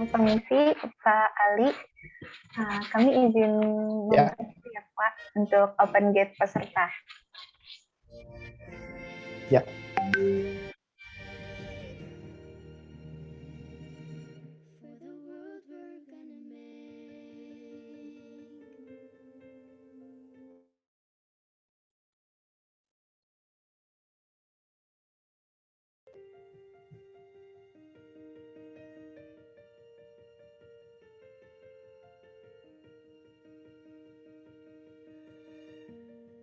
Permisi, Pak Ali. Kami izin Ya. membantu ya, Pak, untuk open gate peserta. Ya.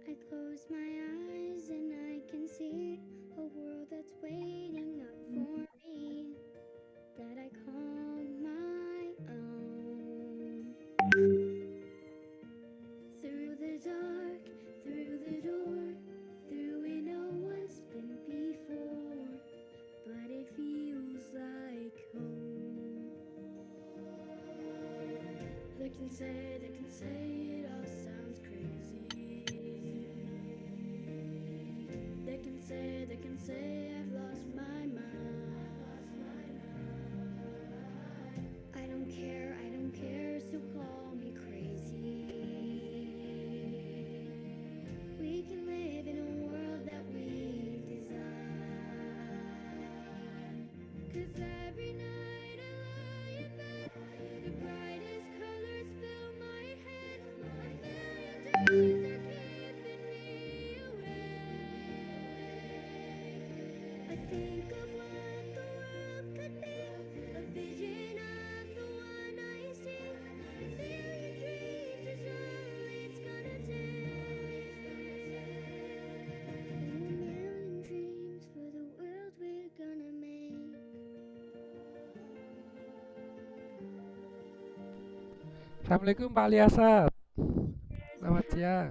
I close my eyes and I can see a world that's waiting up for me, that I call my own. Through the dark, through the door, through where no one's been before, but it feels like home. They can say it all sounds crazy. They can say I've lost my mind. I don't care, so call me crazy. We can live in a world that we design. 'Cause every night I lie in bed, the brightest colors fill my head. A million dreams are keeping me awake. I think of what the world could be, a vision of the one I see. A million dreams is all it's gonna take. And a million dreams for the world we're gonna make. Assalamualaikum Pak Ali Asad. Selamat siang.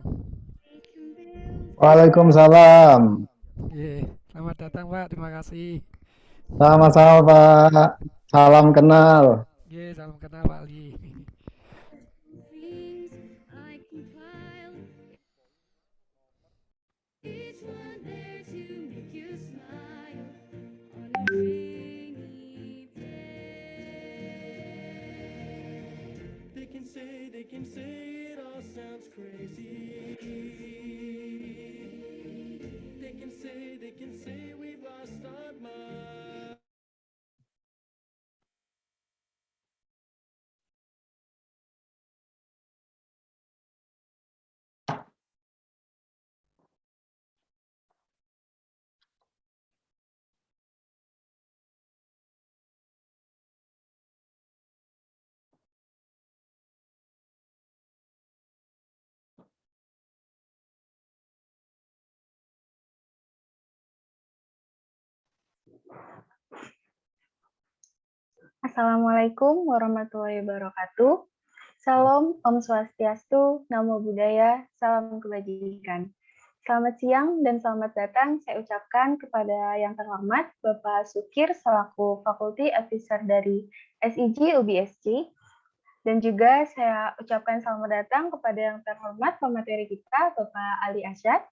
We can build. Waalaikumsalam. Selamat datang Pak, terima kasih. Sama-sama Pak. Salam kenal. Salam kenal Pak Ali. Things I compile, each one there to make you smile on a rainy day. They can say it all sounds crazy. They can say we've lost our mind. Assalamualaikum warahmatullahi wabarakatuh. Salam, Om Swastiastu, Namo Buddhaya, salam kebajikan. Selamat siang dan selamat datang saya ucapkan kepada yang terhormat Bapak Sukir selaku Faculty Officer dari SIG UBSC, dan juga saya ucapkan selamat datang kepada yang terhormat pemateri kita Bapak Ali Asyad,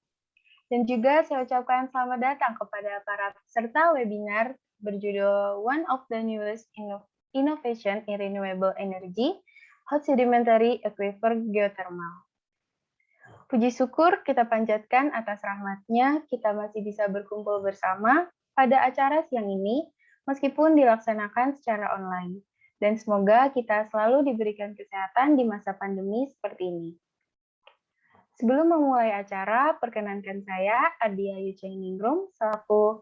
dan juga saya ucapkan selamat datang kepada para peserta webinar berjudul One of the Newest Innovation in Renewable Energy, Hot Sedimentary Aquifer Geothermal. Puji syukur kita panjatkan atas rahmat-Nya, kita masih bisa berkumpul bersama pada acara siang ini, meskipun dilaksanakan secara online. Dan semoga kita selalu diberikan kesehatan di masa pandemi seperti ini. Sebelum memulai acara, perkenankan saya, Ardia Yuchainingrum, selaku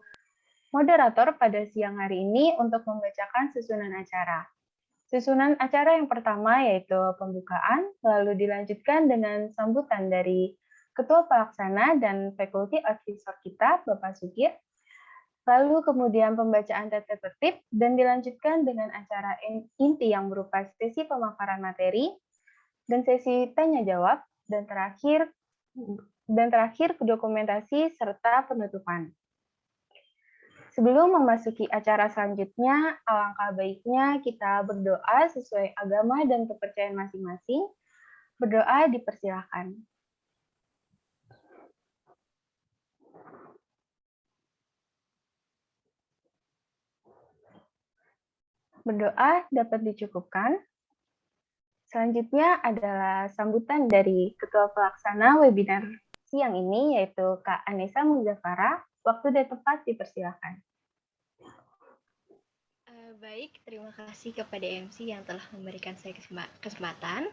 moderator pada siang hari ini untuk membacakan susunan acara. Susunan acara yang pertama yaitu pembukaan, lalu dilanjutkan dengan sambutan dari Ketua Pelaksana dan Faculty Advisor kita, Bapak Sukir, lalu kemudian pembacaan tata tertib, dan dilanjutkan dengan acara inti yang berupa sesi pemaparan materi, dan sesi tanya-jawab, dan terakhir dokumentasi serta penutupan. Sebelum memasuki acara selanjutnya, alangkah baiknya kita berdoa sesuai agama dan kepercayaan masing-masing. Berdoa dipersilahkan. Berdoa dapat dicukupkan. Selanjutnya adalah sambutan dari Ketua Pelaksana webinar siang ini, yaitu Kak Anissa Muzafara. Waktu dan tempat dipersilakan. Baik, terima kasih kepada MC yang telah memberikan saya kesempatan.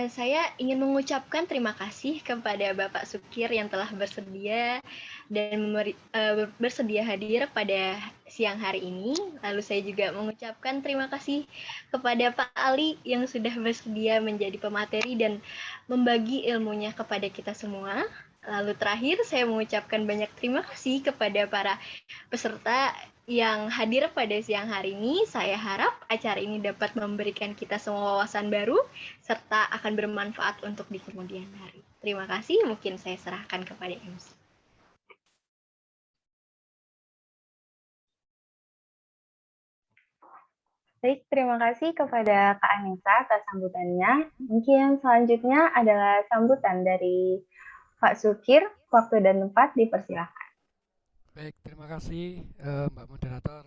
Saya ingin mengucapkan terima kasih kepada Bapak Sukir yang telah bersedia dan bersedia hadir pada siang hari ini. Lalu saya juga mengucapkan terima kasih kepada Pak Ali yang sudah bersedia menjadi pemateri dan membagi ilmunya kepada kita semua. Lalu terakhir saya mengucapkan banyak terima kasih kepada para peserta yang hadir pada siang hari ini. Saya harap acara ini dapat memberikan kita semua wawasan baru serta akan bermanfaat untuk di kemudian hari. Terima kasih, mungkin saya serahkan kepada MC. Baik, terima kasih kepada Kak Anissa atas sambutannya. Mungkin selanjutnya adalah sambutan dari Pak Sukir. Waktu dan tempat dipersilakan. Baik, terima kasih Mbak Moderator.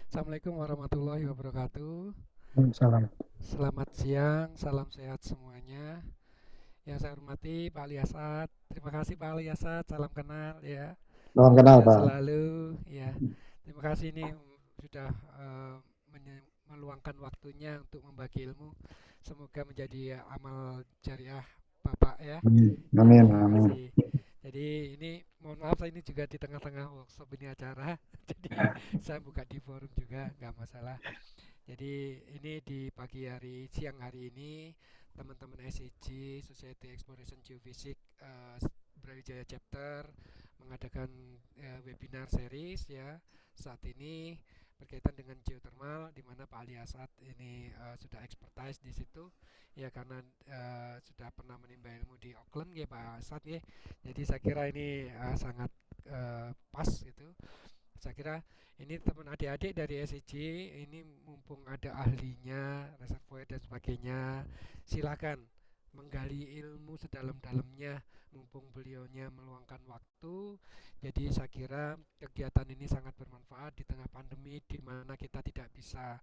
Assalamualaikum warahmatullahi wabarakatuh. Salam. Selamat siang, salam sehat semuanya. Yang saya hormati Pak Ali Asad. Terima kasih Pak Ali Asad, salam kenal ya. Salam kenal, Sehat Pak. selalu ya. Terima kasih ini sudah meluangkan waktunya untuk membagi ilmu. Semoga menjadi amal jariah Bapak ya. Amin, Terima amin. kasih. Jadi ini mohon maaf, saya ini juga di tengah-tengah workshop ini acara. Jadi saya buka di forum juga, nggak masalah. Jadi ini di pagi hari, siang hari ini teman-teman SEG Society Exploration Geophysics Brawijaya Chapter mengadakan webinar series ya saat ini berkaitan dengan geothermal, di mana Pak Ali Asad ini sudah expertise di situ ya, karena sudah pernah menimba ilmu di Auckland ya Pak Asad ya. Jadi saya kira ini sangat pas gitu. Saya kira ini teman adik-adik dari SEG ini mumpung ada ahlinya, reservoir dan sebagainya, silakan menggali ilmu sedalam-dalamnya mumpung beliaunya meluangkan waktu. Jadi saya kira kegiatan ini sangat bermanfaat di tengah pandemi di mana kita tidak bisa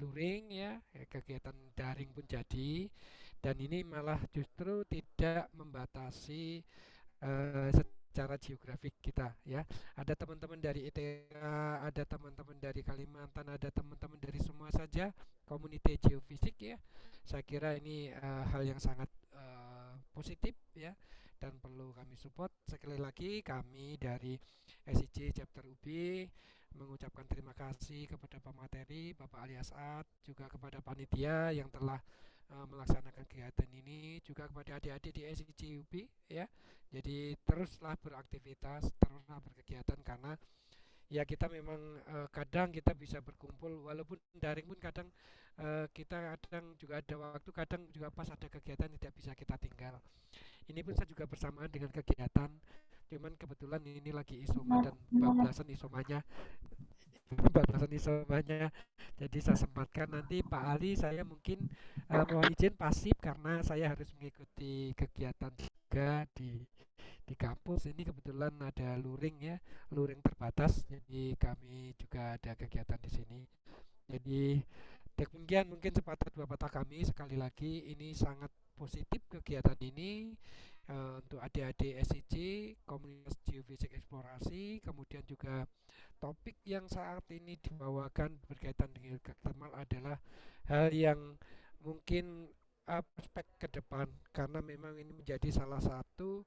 luring ya, kegiatan daring pun jadi, dan ini malah justru tidak membatasi secara geografik kita ya. Ada teman-teman dari ITERA, ada teman-teman dari Kalimantan, ada teman-teman dari semua saja komunitas geofisik ya. Saya kira ini hal yang sangat positif ya dan perlu kami support. Sekali lagi kami dari SIG Chapter UB mengucapkan terima kasih kepada pemateri Bapak Ali Asad, juga kepada panitia yang telah melaksanakan kegiatan ini, juga kepada adik-adik di SIG UB ya. Jadi teruslah beraktivitas, teruslah berkegiatan, karena ya kita memang kadang kita bisa berkumpul walaupun daring pun kadang kita kadang juga ada waktu, kadang juga pas ada kegiatan tidak bisa kita tinggal. Ini pun saya juga bersamaan dengan kegiatan, cuman kebetulan ini lagi isoma dan bablasan isomanya jadi saya sempatkan. Nanti Pak Ali saya mungkin mohon izin pasif karena saya harus mengikuti kegiatan juga di kampus. Ini kebetulan ada luring ya, luring terbatas, jadi kami juga ada kegiatan di sini. Jadi demikian mungkin sepatah dua patah kami. Sekali lagi ini sangat positif kegiatan ini untuk adik-adik SIG Komunitas Geofisik Eksplorasi. Kemudian juga topik yang saat ini dibawakan berkaitan dengan geothermal adalah hal yang mungkin aspek ke depan, karena memang ini menjadi salah satu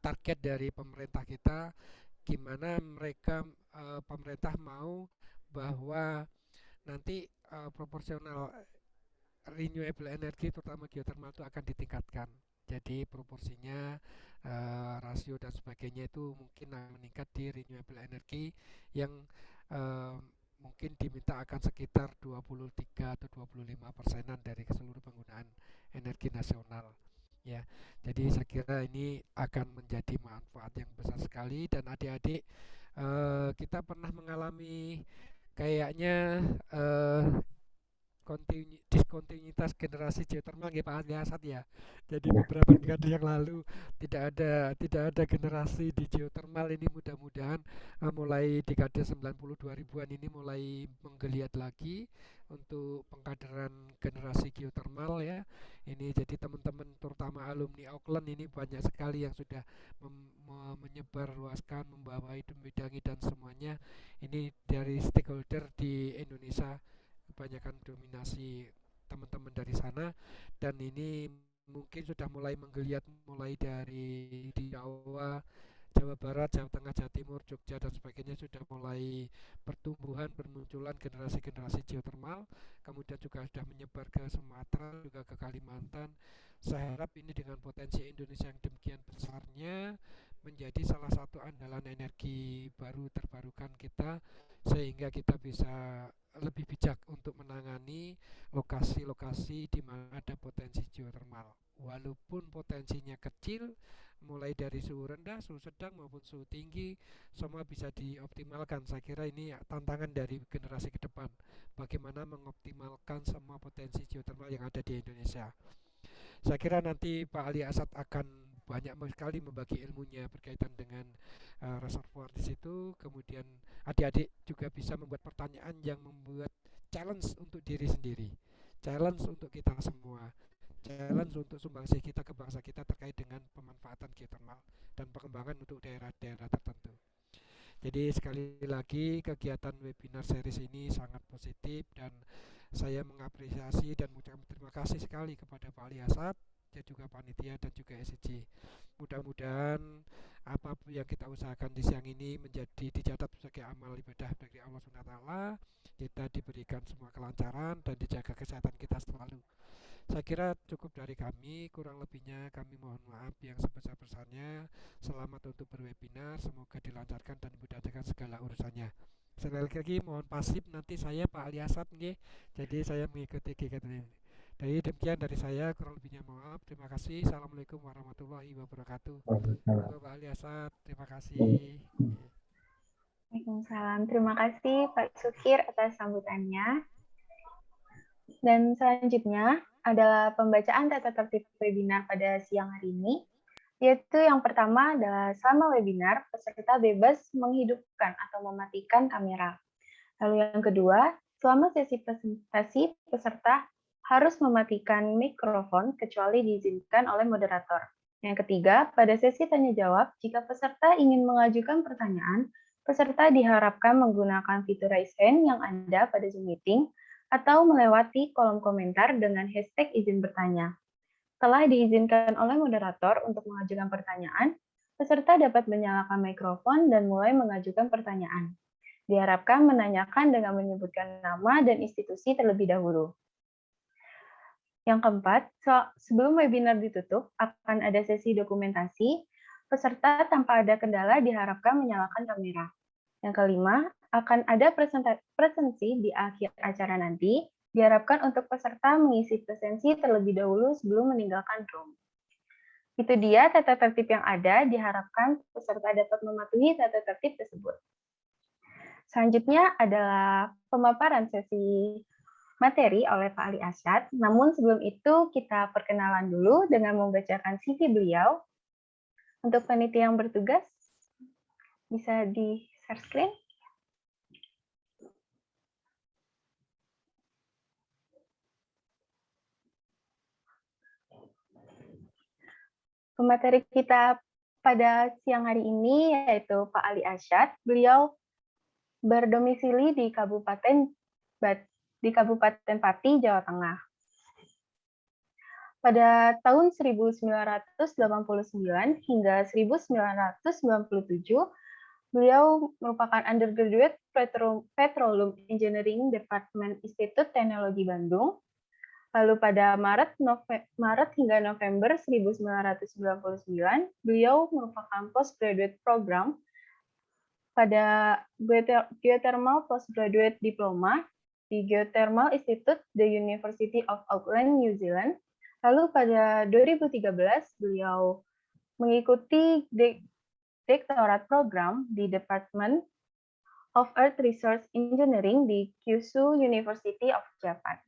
target dari pemerintah kita, gimana mereka pemerintah mau bahwa nanti proporsional renewable energy terutama geothermal itu akan ditingkatkan. Jadi proporsinya rasio dan sebagainya itu mungkin akan meningkat di renewable energy yang mungkin diminta akan sekitar 23 atau 25%-an dari keseluruhan penggunaan energi nasional ya. Jadi saya kira ini akan menjadi manfaat yang besar sekali, dan adik-adik kita pernah mengalami kayaknya diskontinuitas generasi geothermal nggih Pak Asad ya. Jadi beberapa dekade yang lalu tidak ada generasi di geothermal ini, mudah-mudahan mulai dekade 90 2000-an ini mulai menggeliat lagi untuk pengkaderan generasi geothermal ya. Ini jadi teman-teman terutama alumni Auckland ini banyak sekali yang sudah menyebar luaskan, membawahi, membidangi dan semuanya. Ini dari stakeholder di Indonesia kebanyakan dominasi teman-teman dari sana, dan ini mungkin sudah mulai menggeliat mulai dari di Jawa, Jawa Barat, Jawa Tengah, Jawa Timur, Jogja dan sebagainya sudah mulai pertumbuhan bermunculan generasi-generasi geothermal, kemudian juga sudah menyebar ke Sumatera juga ke Kalimantan. Saya harap ini dengan potensi Indonesia yang demikian besarnya menjadi salah satu andalan energi baru terbarukan kita, sehingga kita bisa lebih bijak untuk menangani lokasi-lokasi di mana ada potensi geothermal. Walaupun potensinya kecil, mulai dari suhu rendah, suhu sedang maupun suhu tinggi, semua bisa dioptimalkan. Saya kira ini tantangan dari generasi ke depan, bagaimana mengoptimalkan semua potensi geothermal yang ada di Indonesia. Saya kira nanti Pak Ali Asad akan banyak sekali membagi ilmunya berkaitan dengan reservoir di situ. Kemudian adik-adik juga bisa membuat pertanyaan yang membuat challenge untuk diri sendiri, challenge untuk kita semua, challenge untuk sumbangsih kita ke bangsa kita terkait dengan pemanfaatan geothermal dan pengembangan untuk daerah-daerah tertentu. Jadi sekali lagi kegiatan webinar series ini sangat positif dan saya mengapresiasi dan mengucapkan terima kasih sekali kepada Pak Ali Asad dan juga panitia dan juga SCG. Mudah-mudahan apapun yang kita usahakan di siang ini menjadi dicatat sebagai amal ibadah dari Allah SWT. Kita diberikan semua kelancaran dan dijaga kesehatan kita selalu. Saya kira cukup dari kami, kurang lebihnya kami mohon maaf yang sebesar-besarnya. Selamat untuk berwebinar, semoga dilancarkan dan dimudahkan segala urusannya. Sekali lagi mohon pasif nanti saya Pak Ali Asad nggih. Jadi saya mengikuti kegiatan ini. Dari demikian dari saya, kurang lebihnya maaf. Terima kasih. Assalamualaikum warahmatullahi wabarakatuh. Pak Ali Asad, terima kasih. Waalaikumsalam. Terima kasih Pak Sukir atas sambutannya. Dan selanjutnya adalah pembacaan tata tertib webinar pada siang hari ini, yaitu yang pertama adalah selama webinar, peserta bebas menghidupkan atau mematikan kamera. Lalu yang kedua, selama sesi presentasi, peserta harus mematikan mikrofon kecuali diizinkan oleh moderator. Yang ketiga, pada sesi tanya-jawab, jika peserta ingin mengajukan pertanyaan, peserta diharapkan menggunakan fitur raise hand yang ada pada Zoom Meeting atau melewati kolom komentar dengan hashtag izin bertanya. Setelah diizinkan oleh moderator untuk mengajukan pertanyaan, peserta dapat menyalakan mikrofon dan mulai mengajukan pertanyaan. Diharapkan menanyakan dengan menyebutkan nama dan institusi terlebih dahulu. Yang keempat, sebelum webinar ditutup, akan ada sesi dokumentasi. Peserta tanpa ada kendala diharapkan menyalakan kamera. Yang kelima, akan ada presentasi di akhir acara nanti. Diharapkan untuk peserta mengisi presensi terlebih dahulu sebelum meninggalkan room. Itu dia tata tertib yang ada, diharapkan peserta dapat mematuhi tata tertib tersebut. Selanjutnya adalah pemaparan sesi materi oleh Pak Ali Asad. Namun sebelum itu kita perkenalan dulu dengan membacakan CV beliau. Untuk panitia yang bertugas, bisa di-share screen. Pemateri kita pada siang hari ini yaitu Pak Ali Asad. Beliau berdomisili di Kabupaten Pati, Jawa Tengah. Pada tahun 1989 hingga 1997, beliau merupakan undergraduate Petroleum Engineering Department Institut Teknologi Bandung. Lalu pada Maret hingga November 1999, beliau merupakan postgraduate program pada Geothermal Postgraduate Diploma di Geothermal Institute, The University of Auckland, New Zealand. Lalu pada 2013, beliau mengikuti Doktorat Program di Department of Earth Resource Engineering di Kyushu University of Japan.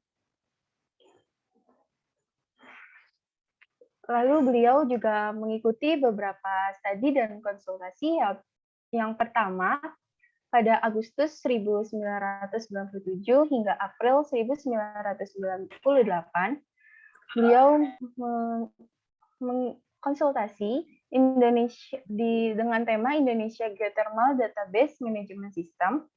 Lalu beliau juga mengikuti beberapa studi dan konsultasi. Yang pertama, pada Agustus 1997 hingga April 1998, beliau mengkonsultasi Indonesia dengan tema Indonesia Geothermal Database Management System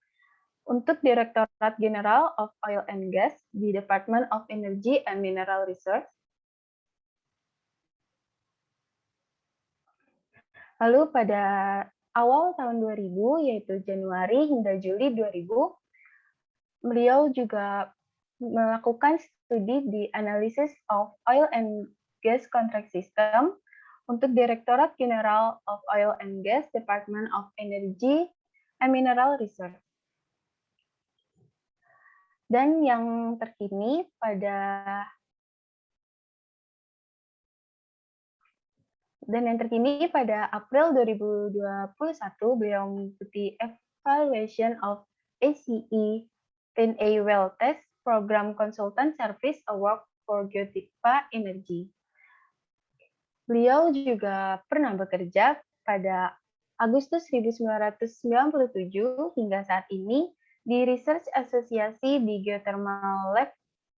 untuk Direktorat General of Oil and Gas di Department of Energy and Mineral Research. Lalu pada awal tahun 2000, yaitu Januari hingga Juli 2000, beliau juga melakukan studi di Analysis of Oil and Gas Contract System untuk Direktorat General of Oil and Gas, Department of Energy and Mineral Research. Dan yang terkini pada April 2021, beliau mengikuti Evaluation of ACE 10A Well Test Program Consultant Service Award for Geothermal Energy. Beliau juga pernah bekerja pada Agustus 1997 hingga saat ini di Research Associasi di Geothermal Lab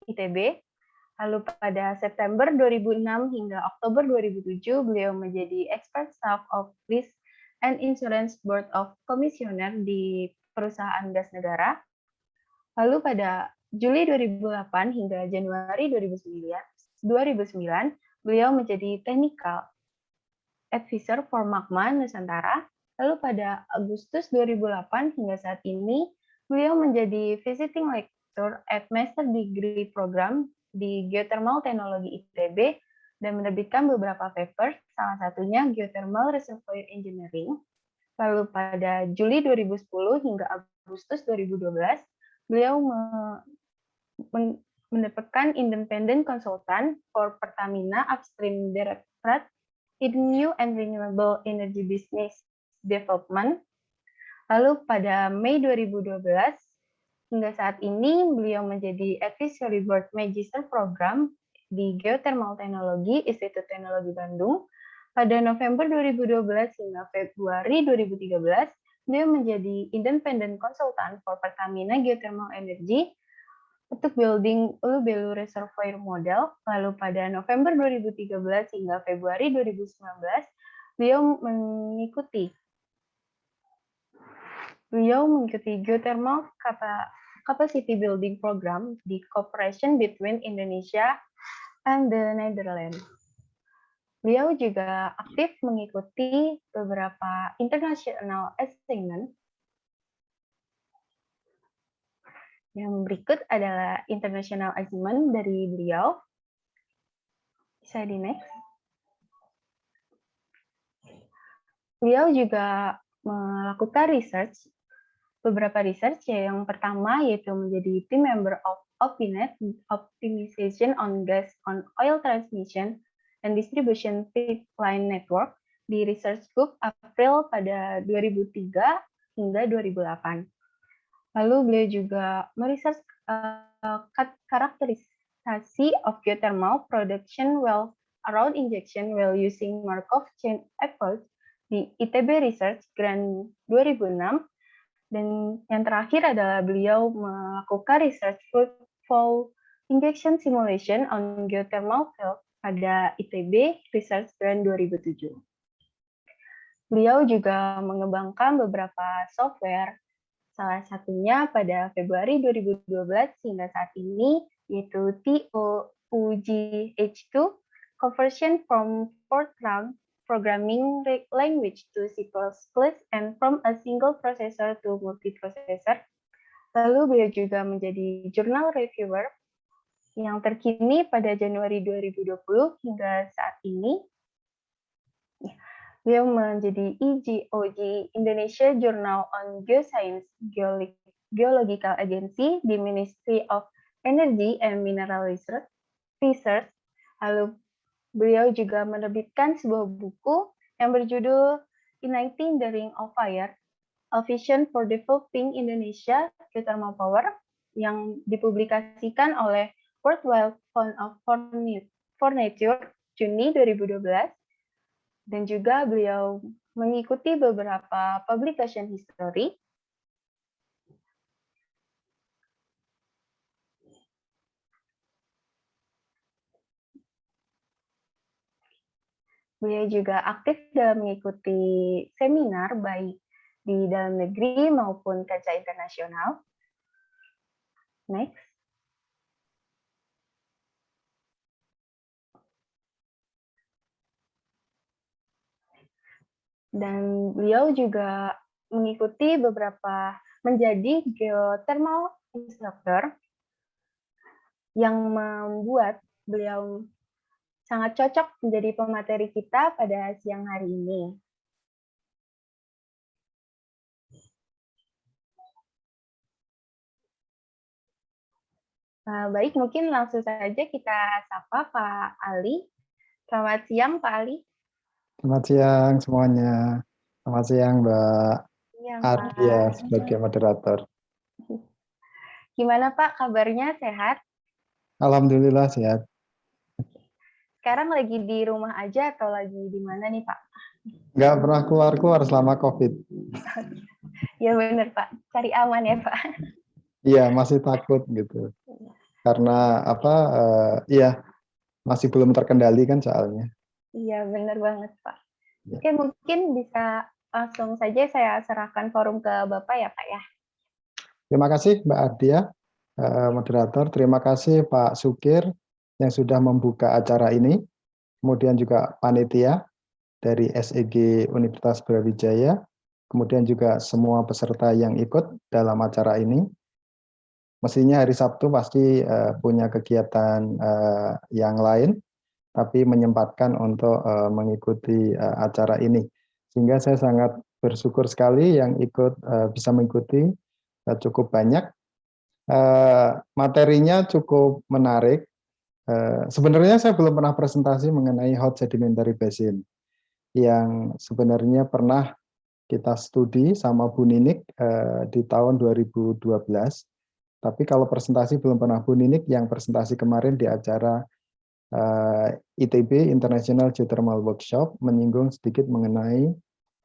ITB. Lalu pada September 2006 hingga Oktober 2007, beliau menjadi Expert Staff of Risk and Insurance Board of Commissioner di perusahaan gas negara. Lalu pada Juli 2008 hingga Januari 2009, beliau menjadi Technical Advisor for Magma Nusantara. Lalu pada Agustus 2008 hingga saat ini, beliau menjadi Visiting Lecturer at Master Degree Program di Geothermal Teknologi ITB dan menerbitkan beberapa paper, salah satunya Geothermal Reservoir Engineering. Lalu pada Juli 2010 hingga Agustus 2012, beliau mendapatkan Independent Consultant for Pertamina Upstream Directorate in New and Renewable Energy Business Development. Lalu pada Mei 2012, hingga saat ini, beliau menjadi Advisory Board Magister Program di Geothermal Teknologi Institut Teknologi Bandung. Pada November 2012 hingga Februari 2013, beliau menjadi Independent Consultant for Pertamina Geothermal Energy untuk building Ulu Belu Reservoir Model. Lalu pada November 2013 hingga Februari 2019, beliau mengikuti Geothermal Capacity Building Program di Cooperation between Indonesia and the Netherlands. Beliau juga aktif mengikuti beberapa international assignment. Yang berikut adalah international assignment dari beliau. Bisa di next. Beliau juga melakukan beberapa research. Yang pertama yaitu menjadi team member of OPINET, Optimization on Gas on Oil Transmission and Distribution Pipeline Network di Research Group April pada 2003 hingga 2008. Lalu beliau juga meresearch karakterisasi of geothermal production well around injection well using Markov chain approach di ITB Research Grant 2006. Dan yang terakhir adalah beliau melakukan research fruitful injection simulation on geothermal field pada ITB Research Grant 2007. Beliau juga mengembangkan beberapa software, salah satunya pada Februari 2012 hingga saat ini, yaitu TOUGH2 Conversion from Fortran Programming Language to C++ and from a single processor to multiprocessor. Lalu beliau juga menjadi Journal Reviewer yang terkini pada Januari 2020 hingga saat ini. Beliau menjadi EGOG Indonesia Journal on Geoscience Geological Agency di Ministry of Energy and Mineral Research. Lalu beliau juga menerbitkan sebuah buku yang berjudul Igniting the Ring of Fire, A Vision for Developing Indonesia Geothermal Power yang dipublikasikan oleh World Wide Fund for Nature Juni 2012, dan juga beliau mengikuti beberapa publication history. Beliau juga aktif dalam mengikuti seminar baik di dalam negeri maupun kancah internasional. Next. Dan beliau juga mengikuti menjadi geothermal instructor yang membuat beliau sangat cocok menjadi pemateri kita pada siang hari ini. Baik, mungkin langsung saja kita sapa Pak Ali. Selamat siang, Pak Ali. Selamat siang semuanya. Selamat siang, Mbak Siang, Ardia Pak. sebagai moderator. Gimana Pak, kabarnya sehat? Alhamdulillah sehat. Sekarang lagi di rumah aja atau lagi di mana nih Pak? Nggak pernah keluar-keluar selama COVID. Ya benar Pak, cari aman ya Pak. Iya, masih takut gitu. Karena iya, masih belum terkendali kan soalnya. Iya benar banget Pak. Ya. Oke, mungkin bisa langsung saja saya serahkan forum ke Bapak ya Pak ya. Terima kasih Mbak Ardia, moderator. Terima kasih Pak Sukir yang sudah membuka acara ini. Kemudian juga panitia dari SEG Universitas Brawijaya. Kemudian juga semua peserta yang ikut dalam acara ini. Mestinya hari Sabtu pasti punya kegiatan yang lain, tapi menyempatkan untuk mengikuti acara ini. Sehingga saya sangat bersyukur sekali yang ikut bisa mengikuti cukup banyak. Materinya cukup menarik. Sebenarnya saya belum pernah presentasi mengenai hot sedimentary basin yang sebenarnya pernah kita studi sama Bu Ninik di tahun 2012. Tapi kalau presentasi belum pernah Bu Ninik, yang presentasi kemarin di acara ITB International Geothermal Workshop menyinggung sedikit mengenai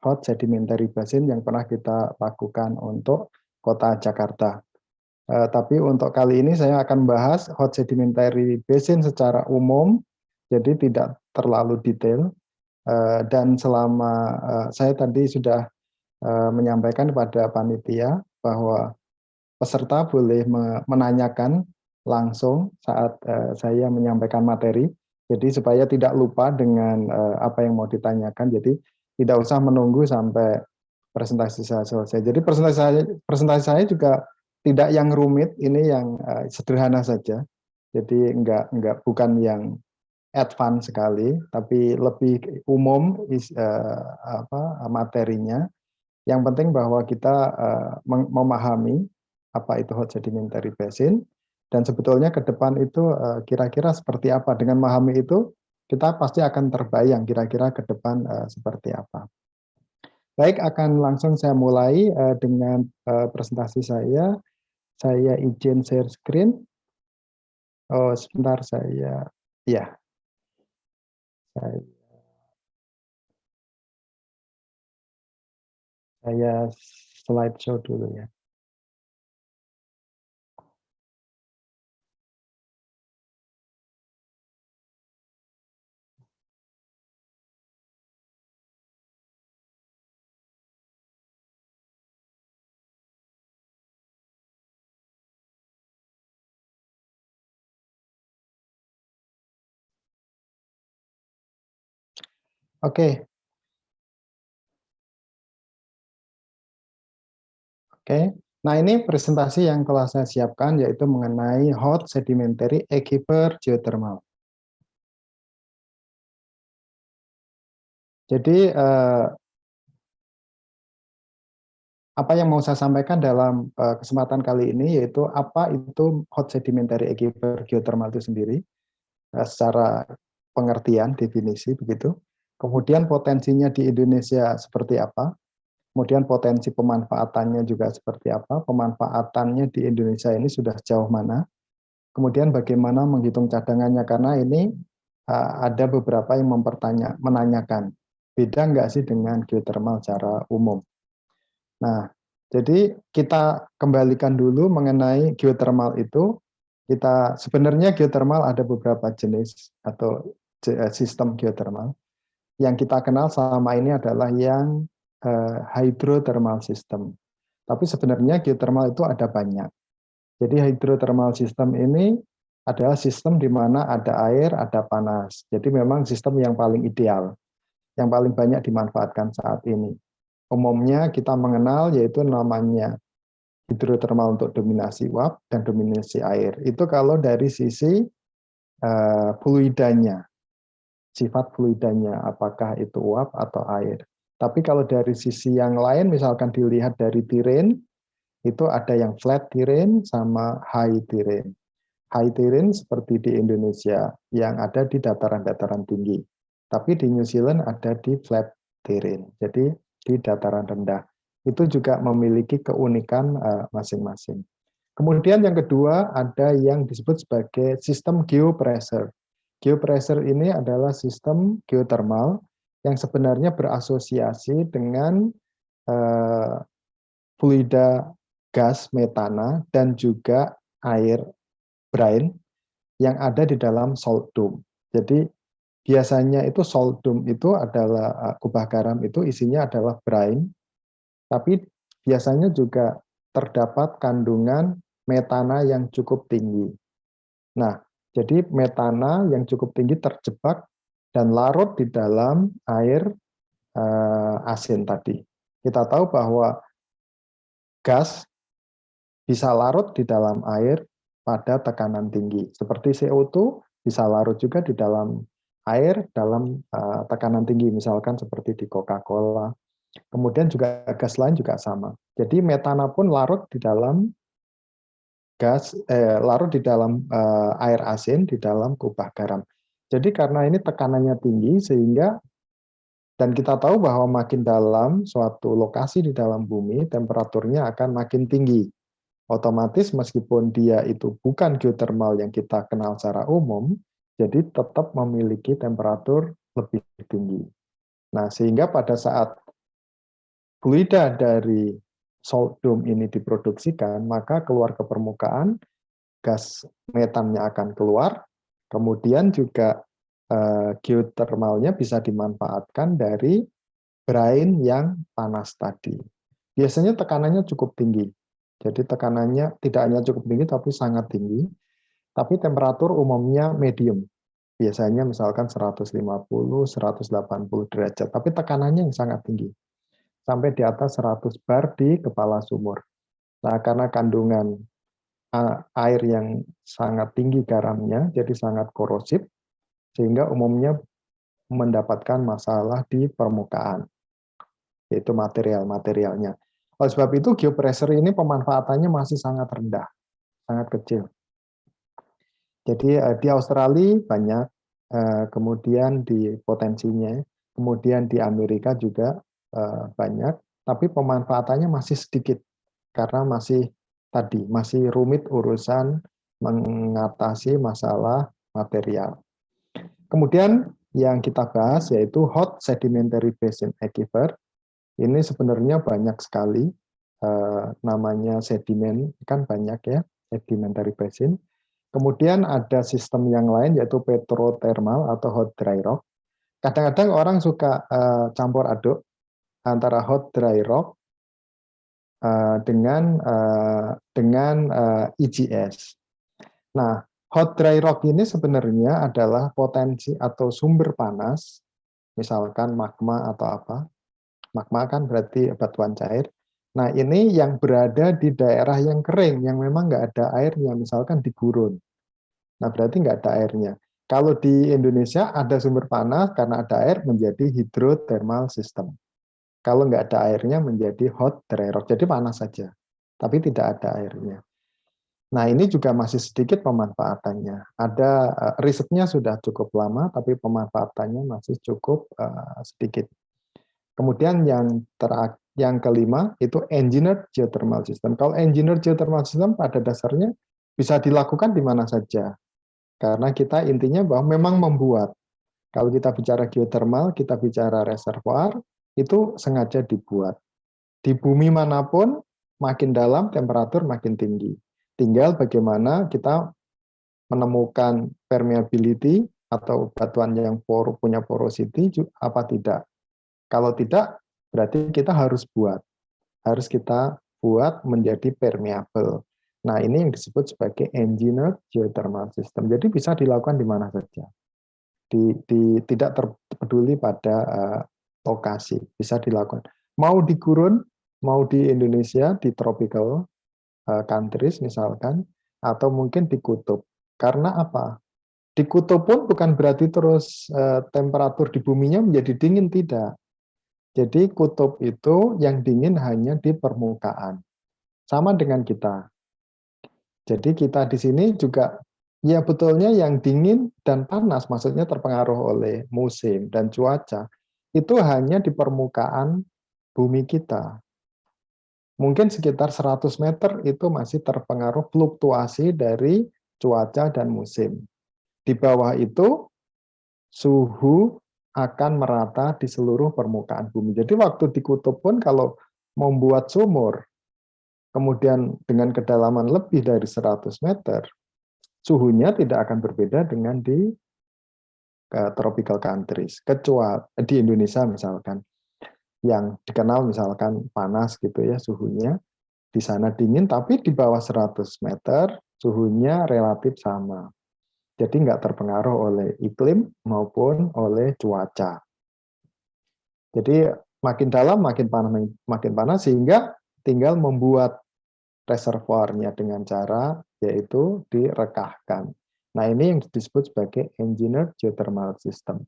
hot sedimentary basin yang pernah kita lakukan untuk kota Jakarta. Tapi untuk kali ini saya akan bahas hot sedimentary basin secara umum, jadi tidak terlalu detail. Dan selama saya tadi sudah menyampaikan kepada panitia bahwa peserta boleh menanyakan langsung saat saya menyampaikan materi, jadi supaya tidak lupa dengan apa yang mau ditanyakan, jadi tidak usah menunggu sampai presentasi saya selesai. Jadi presentasi saya juga tidak yang rumit, ini yang sederhana saja. Jadi bukan yang advance sekali, tapi lebih umum materinya. Yang penting bahwa kita memahami apa itu hot sedimentary basin, dan sebetulnya ke depan itu kira-kira seperti apa. Dengan memahami itu, kita pasti akan terbayang kira-kira ke depan seperti apa. Baik, akan langsung saya mulai dengan presentasi saya. Saya izin share screen. Oh, sebentar saya slideshow dulu ya. Oke. Nah ini presentasi yang telah saya siapkan yaitu mengenai hot sedimentary aquifer geothermal. Jadi apa yang mau saya sampaikan dalam kesempatan kali ini yaitu apa itu hot sedimentary aquifer geothermal itu sendiri secara pengertian definisi begitu. kemudian potensinya di Indonesia seperti apa, kemudian potensi pemanfaatannya juga seperti apa, pemanfaatannya di Indonesia ini sudah sejauh mana, kemudian bagaimana menghitung cadangannya, karena ini ada beberapa yang menanyakan, beda nggak sih dengan geothermal secara umum. Nah, jadi kita kembalikan dulu mengenai geothermal itu. Kita sebenarnya geothermal ada beberapa jenis atau sistem geothermal. Yang kita kenal selama ini adalah yang hydrothermal system. Tapi sebenarnya geothermal itu ada banyak. Jadi hydrothermal system ini adalah sistem di mana ada air, ada panas. Jadi memang sistem yang paling ideal, yang paling banyak dimanfaatkan saat ini. Umumnya kita mengenal yaitu namanya hidrotermal untuk dominasi uap dan dominasi air. Itu kalau dari sisi fluidanya, sifat fluidanya, apakah itu uap atau air. Tapi kalau dari sisi yang lain, misalkan dilihat dari terrain, itu ada yang flat terrain sama high terrain. High terrain seperti di Indonesia yang ada di dataran-dataran tinggi. Tapi di New Zealand ada di flat terrain, jadi di dataran rendah. Itu juga memiliki keunikan masing-masing. Kemudian yang kedua ada yang disebut sebagai sistem geopressure. Geopressure ini adalah sistem geothermal yang sebenarnya berasosiasi dengan fluida gas metana dan juga air brine yang ada di dalam salt dome. Jadi biasanya itu salt dome itu adalah kubah garam itu isinya adalah brine, tapi biasanya juga terdapat kandungan metana yang cukup tinggi. Nah, jadi metana yang cukup tinggi terjebak dan larut di dalam air asin tadi. Kita tahu bahwa gas bisa larut di dalam air pada tekanan tinggi. Seperti CO2 bisa larut juga di dalam air dalam tekanan tinggi, misalkan seperti di Coca-Cola. Kemudian juga gas lain juga sama. Jadi metana pun larut di dalam larut di dalam air asin di dalam kubah garam. Jadi karena ini tekanannya tinggi sehingga dan kita tahu bahwa makin dalam suatu lokasi di dalam bumi temperaturnya akan makin tinggi. Otomatis meskipun dia itu bukan geothermal yang kita kenal secara umum, jadi tetap memiliki temperatur lebih tinggi. Nah, sehingga pada saat fluida dari salt dome ini diproduksikan, maka keluar ke permukaan, gas metannya akan keluar, kemudian juga geothermalnya bisa dimanfaatkan dari brine yang panas tadi. Biasanya tekanannya cukup tinggi. Jadi tekanannya tidak hanya cukup tinggi, tapi sangat tinggi. Tapi temperatur umumnya medium. Biasanya misalkan 150, 180 derajat. Tapi tekanannya yang sangat tinggi. Sampai di atas 100 bar di kepala sumur. Nah, karena kandungan air yang sangat tinggi garamnya, jadi sangat korosif, sehingga umumnya mendapatkan masalah di permukaan, yaitu material-materialnya. Oleh sebab itu, geopressure ini pemanfaatannya masih sangat rendah, sangat kecil. Jadi di Australia banyak, kemudian di potensinya, kemudian di Amerika juga banyak, tapi pemanfaatannya masih sedikit, karena masih rumit urusan mengatasi masalah material. Kemudian yang kita bahas yaitu hot sedimentary basin aquifer. Ini sebenarnya banyak sekali namanya sedimen, kan banyak ya, sedimentary basin. Kemudian ada sistem yang lain yaitu petrothermal atau hot dry rock. Kadang-kadang orang suka campur aduk antara hot dry rock dengan EGS. Nah, hot dry rock ini sebenarnya adalah potensi atau sumber panas, misalkan magma atau apa. Magma kan berarti batuan cair. Nah, ini yang berada di daerah yang kering, yang memang nggak ada airnya, misalkan di gurun. Nah, berarti nggak ada airnya. Kalau di Indonesia ada sumber panas, karena ada air menjadi hydrothermal system. Kalau nggak ada airnya menjadi hot dry rock, jadi panas saja, tapi tidak ada airnya. Nah, ini juga masih sedikit pemanfaatannya. Ada risetnya sudah cukup lama, tapi pemanfaatannya masih cukup sedikit. Kemudian yang kelima itu engineered geothermal system. Kalau engineered geothermal system pada dasarnya bisa dilakukan di mana saja. Karena kita intinya bahwa memang membuat. Kalau kita bicara geothermal, kita bicara reservoir, itu sengaja dibuat. Di bumi manapun, makin dalam temperatur makin tinggi. Tinggal bagaimana kita menemukan permeability atau batuan yang punya porosity apa tidak. Kalau tidak, berarti kita harus buat. Harus kita buat menjadi permeable. Nah, ini yang disebut sebagai engineered geothermal system. Jadi bisa dilakukan di mana saja. Tidak terpeduli pada lokasi, bisa dilakukan. Mau di gurun, mau di Indonesia, di tropical countries misalkan, atau mungkin di kutub. Karena apa? Di kutub pun bukan berarti terus temperatur di buminya menjadi dingin, tidak. Jadi kutub itu yang dingin hanya di permukaan. Sama dengan kita. Jadi kita di sini juga, ya betulnya yang dingin dan panas, maksudnya terpengaruh oleh musim dan cuaca, itu hanya di permukaan bumi kita. Mungkin sekitar 100 meter itu masih terpengaruh fluktuasi dari cuaca dan musim. Di bawah itu, suhu akan merata di seluruh permukaan bumi. Jadi waktu di kutub pun kalau membuat sumur, kemudian dengan kedalaman lebih dari 100 meter, suhunya tidak akan berbeda dengan di tropical countries, kecuali di Indonesia misalkan, yang dikenal misalkan panas gitu ya suhunya, di sana dingin, tapi di bawah 100 meter suhunya relatif sama. Jadi nggak terpengaruh oleh iklim maupun oleh cuaca. Jadi makin dalam makin panas sehingga tinggal membuat reservoirnya dengan cara yaitu direkahkan. Nah, ini yang disebut sebagai engineered geothermal system.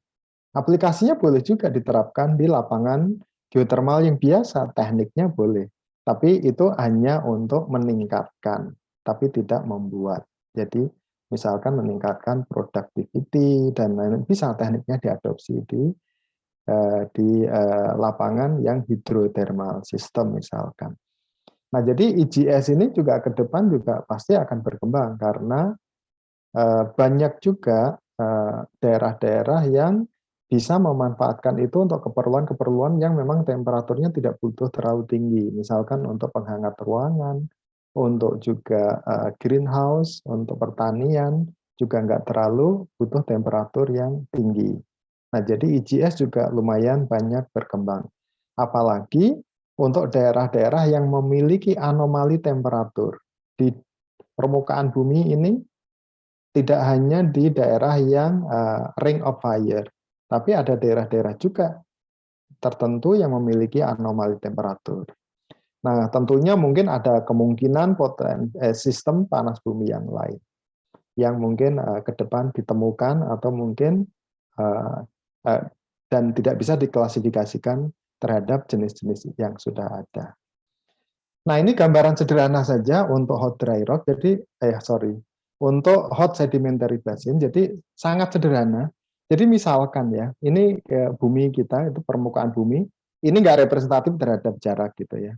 Aplikasinya boleh juga diterapkan di lapangan geothermal yang biasa, tekniknya boleh. Tapi itu hanya untuk meningkatkan, tapi tidak membuat. Jadi misalkan meningkatkan productivity dan lain-lain, bisa tekniknya diadopsi di lapangan yang hidrotermal system misalkan. Nah, jadi EGS ini juga ke depan juga pasti akan berkembang karena banyak juga daerah-daerah yang bisa memanfaatkan itu untuk keperluan-keperluan yang memang temperaturnya tidak butuh terlalu tinggi. Misalkan untuk penghangat ruangan, untuk juga greenhouse, untuk pertanian, juga nggak terlalu butuh temperatur yang tinggi. Nah, jadi EGS juga lumayan banyak berkembang. Apalagi untuk daerah-daerah yang memiliki anomali temperatur. Di permukaan bumi ini tidak hanya di daerah yang ring of fire, tapi ada daerah-daerah juga tertentu yang memiliki anomali temperatur. Nah, tentunya mungkin ada kemungkinan sistem panas bumi yang lain, yang mungkin ke depan ditemukan atau mungkin dan tidak bisa diklasifikasikan terhadap jenis-jenis yang sudah ada. Nah, ini gambaran sederhana saja untuk hot dry rock. Jadi, untuk hot sedimentary basin. Jadi sangat sederhana. Jadi misalkan ya, ini bumi kita itu permukaan bumi, ini nggak representatif terhadap jarak gitu ya.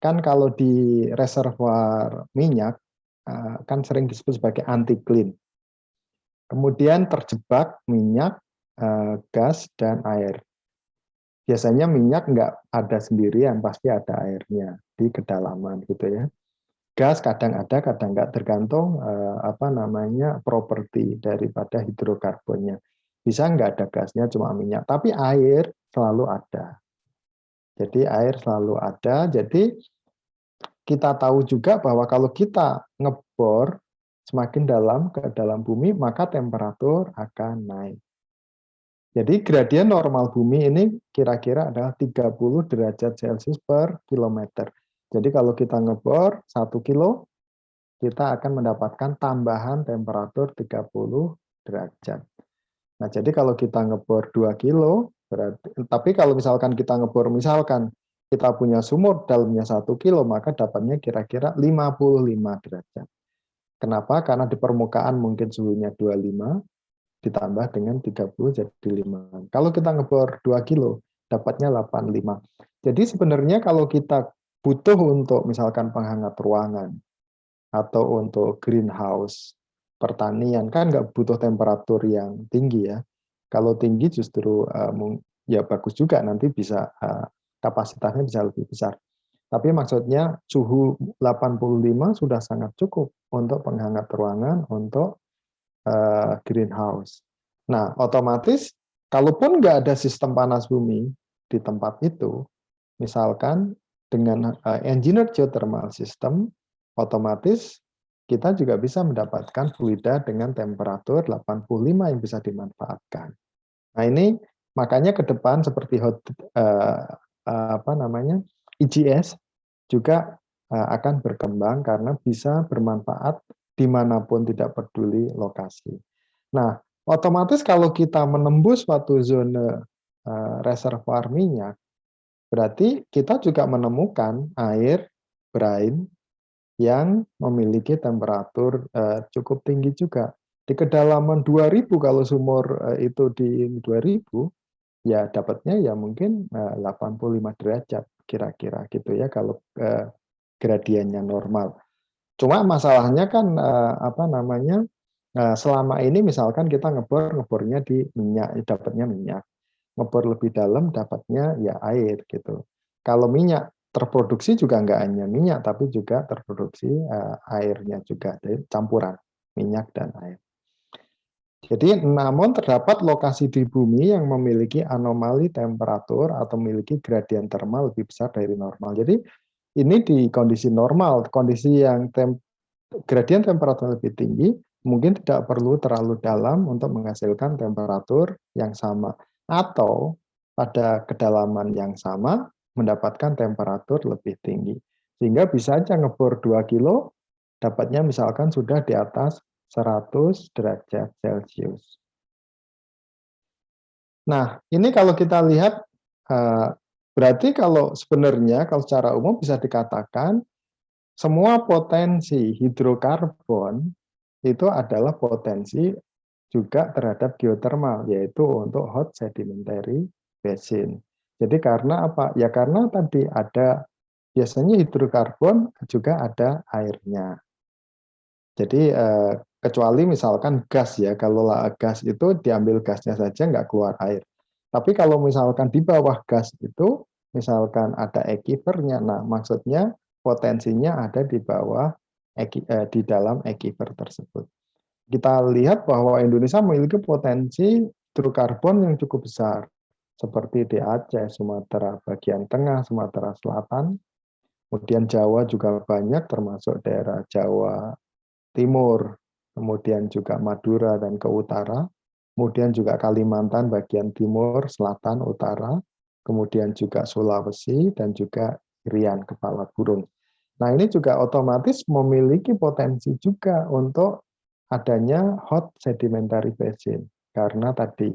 Kan kalau di reservoir minyak kan sering disebut sebagai anti-clean. Kemudian terjebak minyak, gas, dan air. Biasanya minyak nggak ada sendirian, pasti ada airnya di kedalaman gitu ya. Gas kadang ada, kadang nggak, tergantung properti daripada hidrokarbonnya. Bisa nggak ada gasnya, cuma minyak, tapi air selalu ada. Jadi air selalu ada. Jadi kita tahu juga bahwa kalau kita ngebor semakin dalam ke dalam bumi, maka temperatur akan naik. Jadi gradien normal bumi ini kira-kira adalah 30 derajat Celcius per kilometer. Jadi kalau kita ngebor 1 kilo, kita akan mendapatkan tambahan temperatur 30 derajat. Nah, jadi kalau kita ngebor 2 kilo, tapi kalau misalkan kita ngebor, misalkan kita punya sumur dalamnya 1 kilo, maka dapatnya kira-kira 55 derajat. Kenapa? Karena di permukaan mungkin suhunya 25, ditambah dengan 30 jadi 5. Kalau kita ngebor 2 kilo, dapatnya 85. Jadi sebenarnya kalau kita butuh untuk misalkan penghangat ruangan, atau untuk greenhouse pertanian, kan nggak butuh temperatur yang tinggi ya. Kalau tinggi justru ya bagus juga, nanti bisa kapasitasnya bisa lebih besar. Tapi maksudnya suhu 85 sudah sangat cukup untuk penghangat ruangan, untuk greenhouse. Nah, otomatis kalaupun nggak ada sistem panas bumi di tempat itu, misalkan dengan engineered geothermal system, otomatis kita juga bisa mendapatkan fluida dengan temperatur 85 yang bisa dimanfaatkan. Nah, ini makanya ke depan seperti EGS juga akan berkembang karena bisa bermanfaat dimanapun, tidak peduli lokasi. Nah, otomatis kalau kita menembus suatu zone reservoir minyak, berarti kita juga menemukan air brine yang memiliki temperatur cukup tinggi juga. Di kedalaman 2000, kalau sumur itu di 2000, ya dapatnya ya mungkin 85 derajat kira-kira gitu ya kalau gradiennya normal. Cuma masalahnya kan selama ini misalkan kita ngebornya di minyak, dapatnya minyak. Ngebor lebih dalam dapatnya ya air gitu. Kalau minyak terproduksi juga nggak hanya minyak, tapi juga terproduksi airnya juga, dari campuran minyak dan air. Jadi, namun terdapat lokasi di bumi yang memiliki anomali temperatur atau memiliki gradien termal lebih besar dari normal. Jadi, ini di kondisi normal, kondisi yang gradien temperatur lebih tinggi, mungkin tidak perlu terlalu dalam untuk menghasilkan temperatur yang sama. Atau pada kedalaman yang sama, mendapatkan temperatur lebih tinggi. Sehingga bisa aja ngebor 2 kilo, dapatnya misalkan sudah di atas 100 derajat Celcius. Nah, ini kalau kita lihat, berarti kalau sebenarnya kalau secara umum bisa dikatakan semua potensi hidrokarbon itu adalah potensi juga terhadap geothermal, yaitu untuk hot sedimentary basin. Jadi karena apa? Ya karena tadi ada, biasanya hidrokarbon juga ada airnya. Jadi kecuali misalkan gas ya, kalau gas itu diambil gasnya saja nggak keluar air. Tapi kalau misalkan di bawah gas itu, misalkan ada aquifernya, nah maksudnya potensinya ada di bawah, di dalam aquifer tersebut. Kita lihat bahwa Indonesia memiliki potensi hidrokarbon yang cukup besar, seperti di Aceh, Sumatera bagian tengah, Sumatera Selatan, kemudian Jawa juga banyak, termasuk daerah Jawa Timur, kemudian juga Madura dan ke utara, kemudian juga Kalimantan bagian timur, selatan, utara, kemudian juga Sulawesi, dan juga Irian Kepala Burung. Nah, ini juga otomatis memiliki potensi juga untuk adanya hot sedimentary basin, karena tadi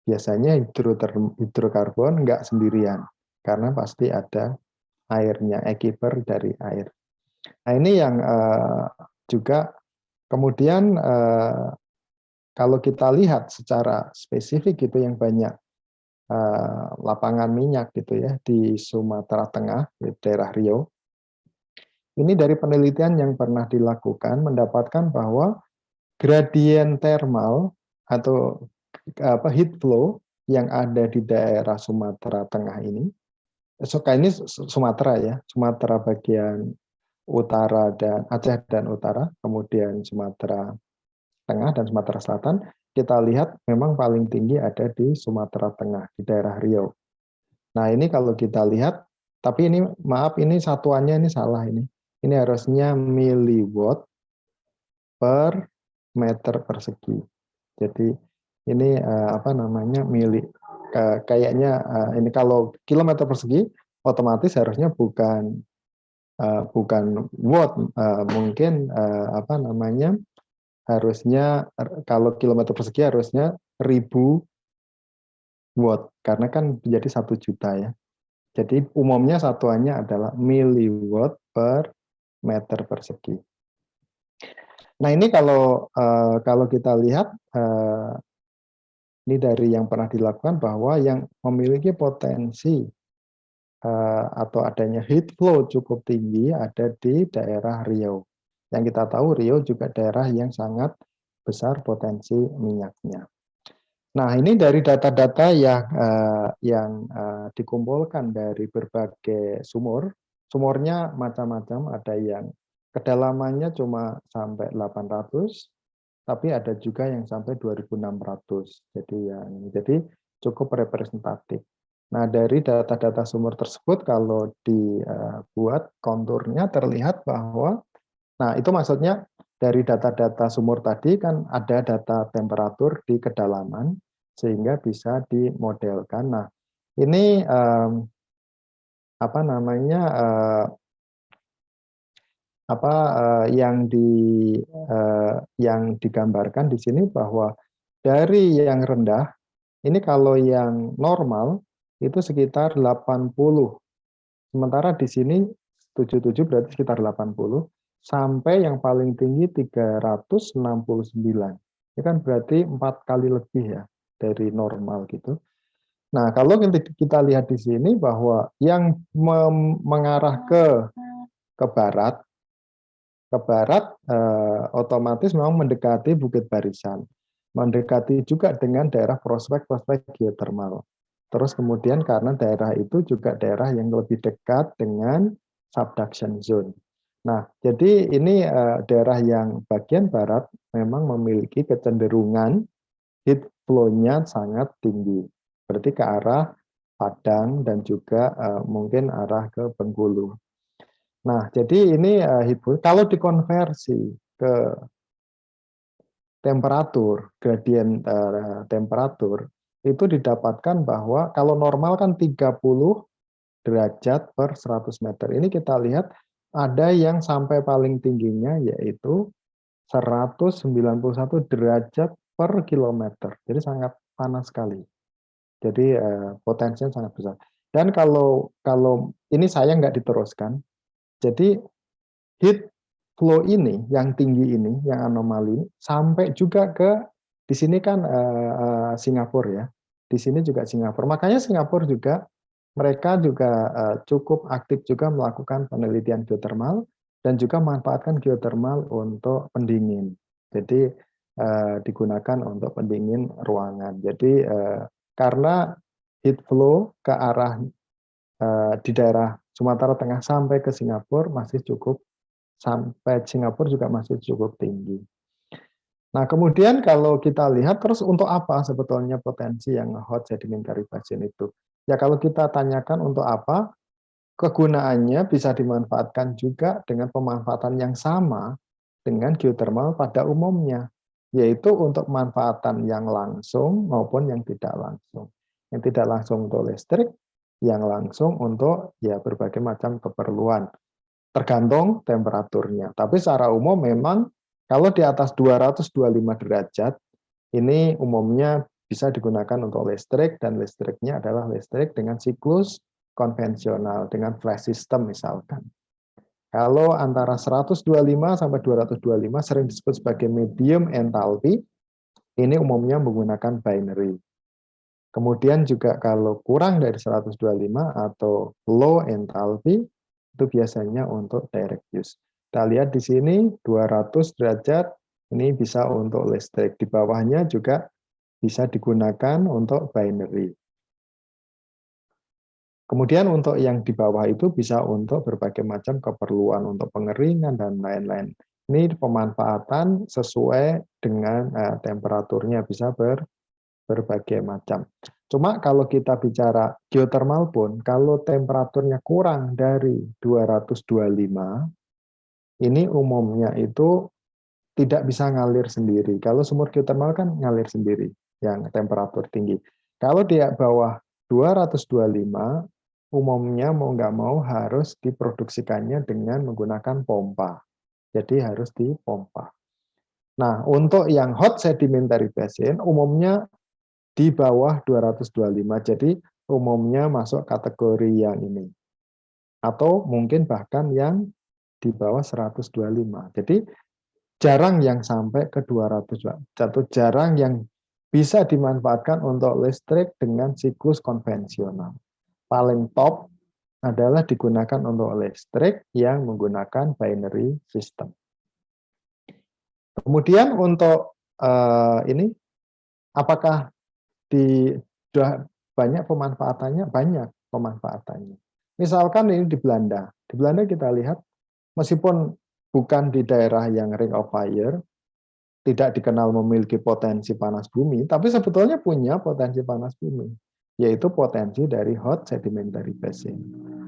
biasanya hidrokarbon nggak sendirian, karena pasti ada airnya, aquifer dari air. Nah, ini yang juga kemudian kalau kita lihat secara spesifik gitu yang banyak lapangan minyak gitu ya di Sumatera Tengah, di daerah Riau. Ini dari penelitian yang pernah dilakukan mendapatkan bahwa gradien thermal atau heat flow yang ada di daerah Sumatera Tengah ini Sumatera ya, Sumatera bagian utara dan Aceh dan utara, kemudian Sumatera Tengah dan Sumatera Selatan, kita lihat memang paling tinggi ada di Sumatera Tengah, di daerah Riau. Nah, ini kalau kita lihat, tapi ini maaf, ini satuannya ini salah ini. Ini harusnya miliwatt per meter persegi. Jadi ini kayaknya ini kalau kilometer persegi otomatis harusnya bukan watt, mungkin harusnya kalau kilometer persegi harusnya 1000 watt, karena kan menjadi 1 juta ya. Jadi umumnya satuannya adalah miliwatt per meter persegi. Nah, ini kalau kita lihat ini dari yang pernah dilakukan bahwa yang memiliki potensi atau adanya heat flow cukup tinggi ada di daerah Riau. Yang kita tahu Riau juga daerah yang sangat besar potensi minyaknya. Nah, ini dari data-data yang dikumpulkan dari berbagai sumur. Sumurnya macam-macam, ada yang kedalamannya cuma sampai 800, tapi ada juga yang sampai 2.600. Jadi cukup representatif. Nah, dari data-data sumur tersebut kalau dibuat konturnya terlihat bahwa, nah itu maksudnya dari data-data sumur tadi kan ada data temperatur di kedalaman sehingga bisa dimodelkan. Nah, ini apa namanya yang digambarkan di sini bahwa dari yang rendah ini kalau yang normal itu sekitar 80. Sementara di sini 77 berarti sekitar 80 sampai yang paling tinggi 369. Ini kan berarti 4 kali lebih ya dari normal gitu. Nah, kalau kita lihat di sini bahwa yang mengarah ke barat otomatis memang mendekati Bukit Barisan, mendekati juga dengan daerah prospek-prospek geotermal. Terus kemudian karena daerah itu juga daerah yang lebih dekat dengan subduction zone. Nah, jadi ini daerah yang bagian barat memang memiliki kecenderungan heat flow-nya sangat tinggi. Berarti ke arah Padang dan juga mungkin arah ke Bengkulu. Nah, jadi ini heat flow. Kalau dikonversi ke temperatur, gradien temperatur, itu didapatkan bahwa kalau normal kan 30 derajat per 100 meter. Ini kita lihat ada yang sampai paling tingginya yaitu 191 derajat per kilometer. Jadi sangat panas sekali. Jadi potensinya sangat besar. Dan kalau ini saya nggak diteruskan, jadi heat flow ini, yang tinggi ini, yang anomali ini, sampai juga ke di sini kan Singapura ya. Di sini juga Singapura. Makanya Singapura juga mereka juga cukup aktif juga melakukan penelitian geotermal dan juga memanfaatkan geotermal untuk pendingin. Jadi digunakan untuk pendingin ruangan. Jadi karena heat flow ke arah di daerah Sumatera Tengah sampai ke Singapura masih cukup, sampai Singapura juga masih cukup tinggi. Nah, kemudian kalau kita lihat terus untuk apa sebetulnya potensi yang hot sedimentary basin itu? Ya kalau kita tanyakan untuk apa, kegunaannya bisa dimanfaatkan juga dengan pemanfaatan yang sama dengan geothermal pada umumnya, yaitu untuk manfaatan yang langsung maupun yang tidak langsung. Yang tidak langsung untuk listrik, yang langsung untuk ya berbagai macam keperluan, tergantung temperaturnya. Tapi secara umum memang kalau di atas 225 derajat, ini umumnya bisa digunakan untuk listrik, dan listriknya adalah listrik dengan siklus konvensional, dengan flash system misalkan. Kalau antara 125 sampai 225 sering disebut sebagai medium enthalpy, ini umumnya menggunakan binary. Kemudian juga kalau kurang dari 125 atau low enthalpy, itu biasanya untuk direct use. Kita lihat di sini 200 derajat, ini bisa untuk listrik. Di bawahnya juga bisa digunakan untuk binary. Kemudian untuk yang di bawah itu bisa untuk berbagai macam keperluan, untuk pengeringan dan lain-lain. Ini pemanfaatan sesuai dengan temperaturnya, bisa berbagai macam. Cuma kalau kita bicara geothermal pun, kalau temperaturnya kurang dari 225, ini umumnya itu tidak bisa ngalir sendiri. Kalau sumur geothermal kan ngalir sendiri, yang temperatur tinggi. Kalau di bawah 225, umumnya mau nggak mau harus diproduksikannya dengan menggunakan pompa. Jadi harus dipompa. Nah, untuk yang hot sedimentary basin, umumnya di bawah 225. Jadi umumnya masuk kategori yang ini. Atau mungkin bahkan yang di bawah 125. Jadi jarang yang sampai ke 200 watt. Atau jarang yang bisa dimanfaatkan untuk listrik dengan siklus konvensional. Paling top adalah digunakan untuk listrik yang menggunakan binary system. Kemudian untuk ini, apakah sudah banyak pemanfaatannya? Banyak pemanfaatannya. Misalkan ini di Belanda. Di Belanda kita lihat, meskipun bukan di daerah yang ring of fire, tidak dikenal memiliki potensi panas bumi, tapi sebetulnya punya potensi panas bumi, yaitu potensi dari hot sedimentary basin.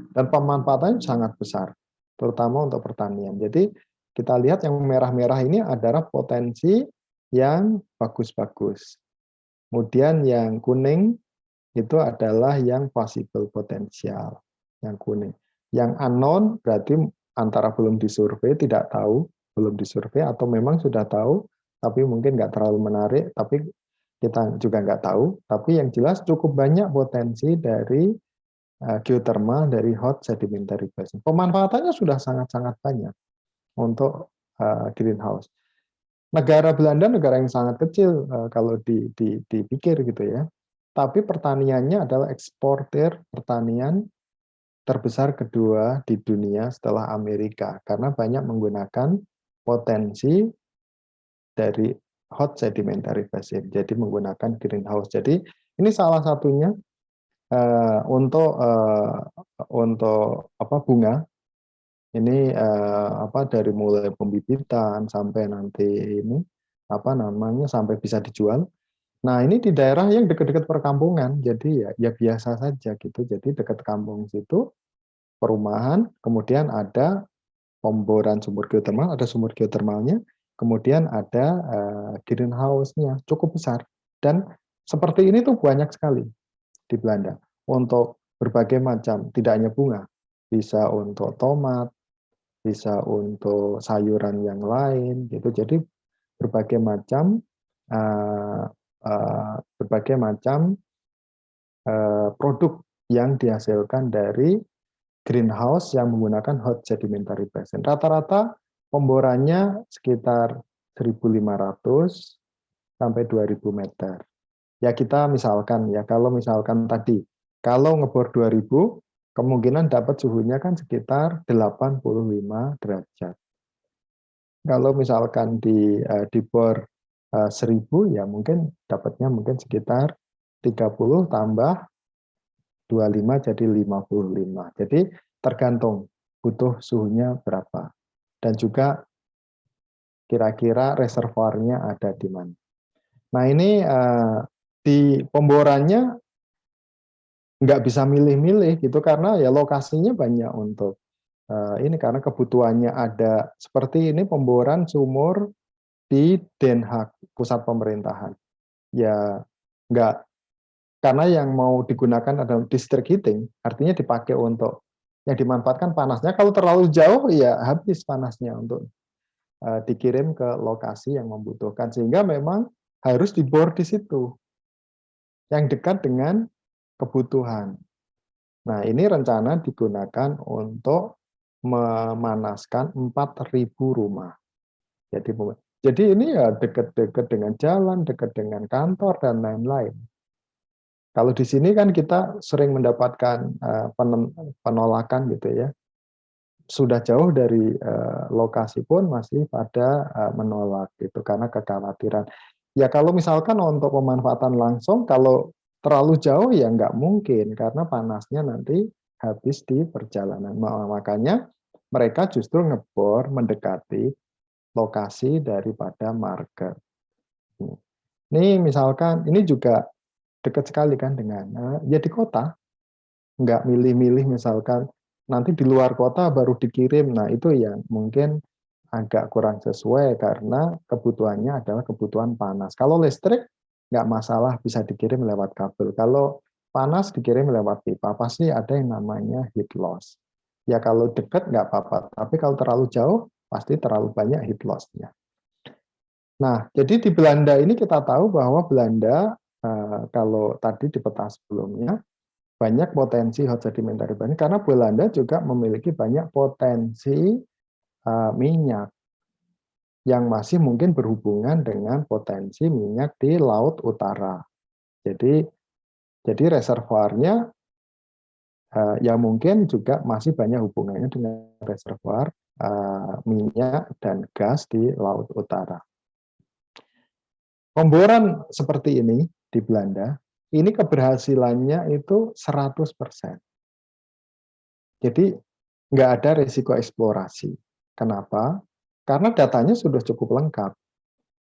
Dan pemanfaatannya sangat besar, terutama untuk pertanian. Jadi kita lihat yang merah-merah ini adalah potensi yang bagus-bagus. Kemudian yang kuning itu adalah yang possible potensial, yang kuning. Yang unknown berarti antara belum disurvei, tidak tahu, belum disurvei, atau memang sudah tahu, tapi mungkin nggak terlalu menarik, tapi kita juga nggak tahu. Tapi yang jelas cukup banyak potensi dari geothermal dari hot sedimentary basin. Pemanfaatannya sudah sangat-sangat banyak untuk greenhouse. Negara Belanda negara yang sangat kecil kalau dipikir gitu ya. Tapi pertaniannya adalah eksportir pertanian terbesar kedua di dunia setelah Amerika karena banyak menggunakan potensi dari hot sedimentary basin. Jadi menggunakan greenhouse. Jadi ini salah satunya untuk bunga. Ini dari mulai pembibitan sampai nanti ini sampai bisa dijual. Nah, ini di daerah yang dekat-dekat perkampungan, jadi ya biasa saja gitu. Jadi dekat kampung situ perumahan, kemudian ada pemboran sumur geotermal, ada sumur geotermalnya, kemudian ada greenhouse-nya cukup besar. Dan seperti ini tuh banyak sekali di Belanda untuk berbagai macam, tidak hanya bunga, bisa untuk tomat, bisa untuk sayuran yang lain gitu. Jadi berbagai macam produk yang dihasilkan dari greenhouse yang menggunakan hot sedimentary basin. Rata-rata pemborannya sekitar 1.500 sampai 2.000 meter. Ya kita misalkan ya, kalau misalkan tadi, kalau ngebor 2.000, kemungkinan dapat suhunya kan sekitar 85 derajat. Kalau misalkan dibor 1.000, ya mungkin dapatnya mungkin sekitar 30 tambah 25 jadi 55. Jadi tergantung butuh suhunya berapa. Dan juga kira-kira reservoirnya ada di mana. Nah ini di pemborannya nggak bisa milih-milih gitu karena ya lokasinya banyak untuk ini karena kebutuhannya ada seperti ini pemboran sumur di Den Haag, pusat pemerintahan. Ya nggak, karena yang mau digunakan adalah district heating, artinya dipakai untuk yang dimanfaatkan panasnya. Kalau terlalu jauh ya habis panasnya untuk dikirim ke lokasi yang membutuhkan, sehingga memang harus dibor di situ yang dekat dengan kebutuhan. Nah, ini rencana digunakan untuk memanaskan 4.000 rumah. Jadi ini ya dekat-dekat dengan jalan, dekat dengan kantor dan lain-lain. Kalau di sini kan kita sering mendapatkan penolakan gitu ya. Sudah jauh dari lokasi pun masih pada menolak gitu karena kekhawatiran. Ya kalau misalkan untuk pemanfaatan langsung, kalau terlalu jauh ya nggak mungkin karena panasnya nanti habis di perjalanan. Makanya mereka justru ngebor mendekati lokasi daripada market. Ini misalkan ini juga dekat sekali kan dengan ya di kota, nggak milih-milih misalkan nanti di luar kota baru dikirim. Nah itu yang mungkin agak kurang sesuai karena kebutuhannya adalah kebutuhan panas. Kalau listrik nggak masalah bisa dikirim lewat kabel. Kalau panas dikirim lewat pipa, pasti ada yang namanya heat loss. Ya kalau dekat nggak apa-apa, tapi kalau terlalu jauh pasti terlalu banyak heat loss-nya. Nah, jadi di Belanda ini kita tahu bahwa Belanda kalau tadi di peta sebelumnya banyak potensi hot sedimentary basin karena Belanda juga memiliki banyak potensi minyak. yang masih mungkin berhubungan dengan potensi minyak di Laut Utara. Jadi reservoirnya yang mungkin juga masih banyak hubungannya dengan reservoir minyak dan gas di Laut Utara. Pemboran seperti ini di Belanda, ini keberhasilannya itu 100%. Jadi nggak ada risiko eksplorasi. Kenapa? Karena datanya sudah cukup lengkap.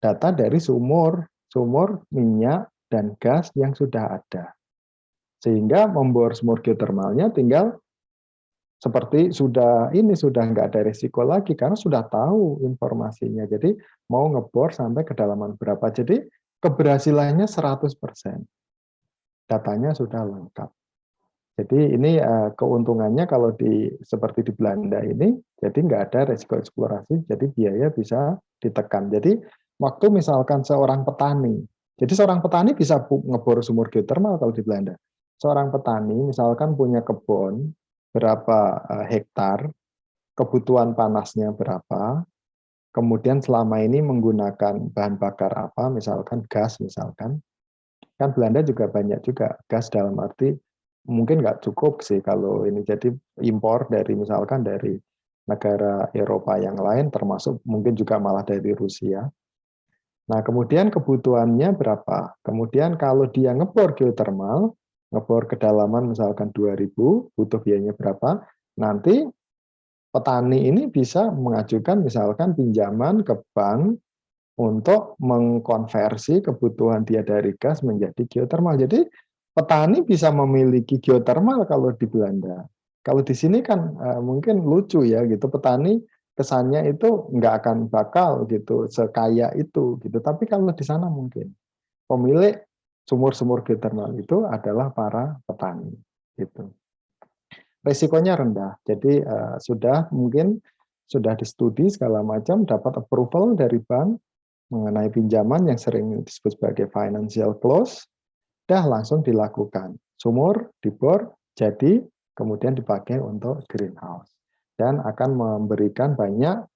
Data dari sumur minyak dan gas yang sudah ada. Sehingga membor sumur geotermalnya tinggal seperti sudah nggak ada risiko lagi karena sudah tahu informasinya. Jadi mau ngebor sampai kedalaman berapa. Jadi keberhasilannya 100%. Datanya sudah lengkap. Jadi ini keuntungannya kalau seperti di Belanda ini, jadi nggak ada risiko eksplorasi, jadi biaya bisa ditekan. Jadi waktu misalkan seorang petani, jadi seorang petani bisa ngebor sumur geotermal kalau di Belanda. Seorang petani misalkan punya kebun berapa hektar, kebutuhan panasnya berapa, kemudian selama ini menggunakan bahan bakar apa, misalkan gas misalkan, kan Belanda juga banyak juga gas dalam arti mungkin nggak cukup sih kalau ini, jadi impor dari misalkan dari negara Eropa yang lain termasuk mungkin juga malah dari Rusia. Nah kemudian kebutuhannya berapa, kemudian kalau dia ngebor geotermal, ngebor kedalaman misalkan 2000, butuh biayanya berapa, nanti petani ini bisa mengajukan misalkan pinjaman ke bank untuk mengkonversi kebutuhan dia dari gas menjadi geotermal. Jadi petani bisa memiliki geotermal kalau di Belanda. Kalau di sini kan mungkin lucu ya gitu, petani kesannya itu nggak akan bakal gitu sekaya itu gitu. Tapi kalau di sana mungkin pemilik sumur-sumur geotermal itu adalah para petani gitu. Risikonya rendah. Jadi sudah distudi segala macam, dapat approval dari bank mengenai pinjaman yang sering disebut sebagai financial close, dah langsung dilakukan. Sumur dibor, jadi kemudian dipakai untuk greenhouse. Dan akan memberikan banyak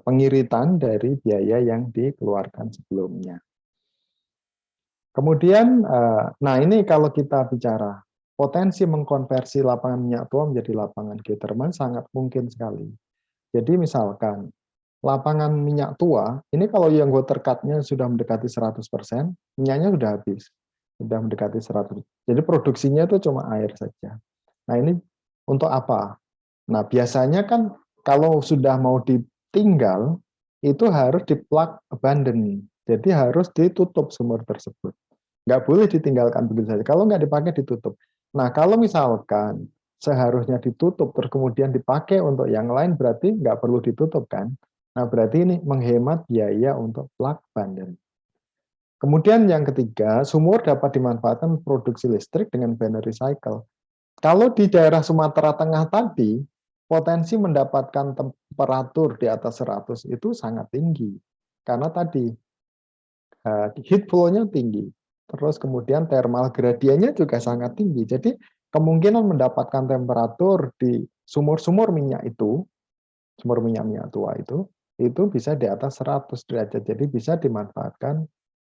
pengiritan dari biaya yang dikeluarkan sebelumnya. Kemudian, nah ini kalau kita bicara potensi mengkonversi lapangan minyak tua menjadi lapangan geotermal sangat mungkin sekali. Jadi misalkan lapangan minyak tua, ini kalau yang water cut-nya sudah mendekati 100%, minyaknya sudah habis. Sudah mendekati 100%. Jadi produksinya itu cuma air saja. Nah ini untuk apa? Nah biasanya kan kalau sudah mau ditinggal, itu harus di-plug abandon. Jadi harus ditutup sumur tersebut. Nggak boleh ditinggalkan begitu saja. Kalau nggak dipakai, ditutup. Nah kalau misalkan seharusnya ditutup, terus kemudian dipakai untuk yang lain, berarti nggak perlu ditutup kan? Nah, berarti ini menghemat biaya untuk plug abandon. Kemudian yang ketiga, sumur dapat dimanfaatkan produksi listrik dengan binary cycle. Kalau di daerah Sumatera Tengah tadi, potensi mendapatkan temperatur di atas 100 itu sangat tinggi. Karena tadi heat flow-nya tinggi. Terus kemudian thermal gradiennya juga sangat tinggi. Jadi kemungkinan mendapatkan temperatur di sumur-sumur minyak itu, sumur minyak tua itu bisa di atas 100 derajat. Jadi bisa dimanfaatkan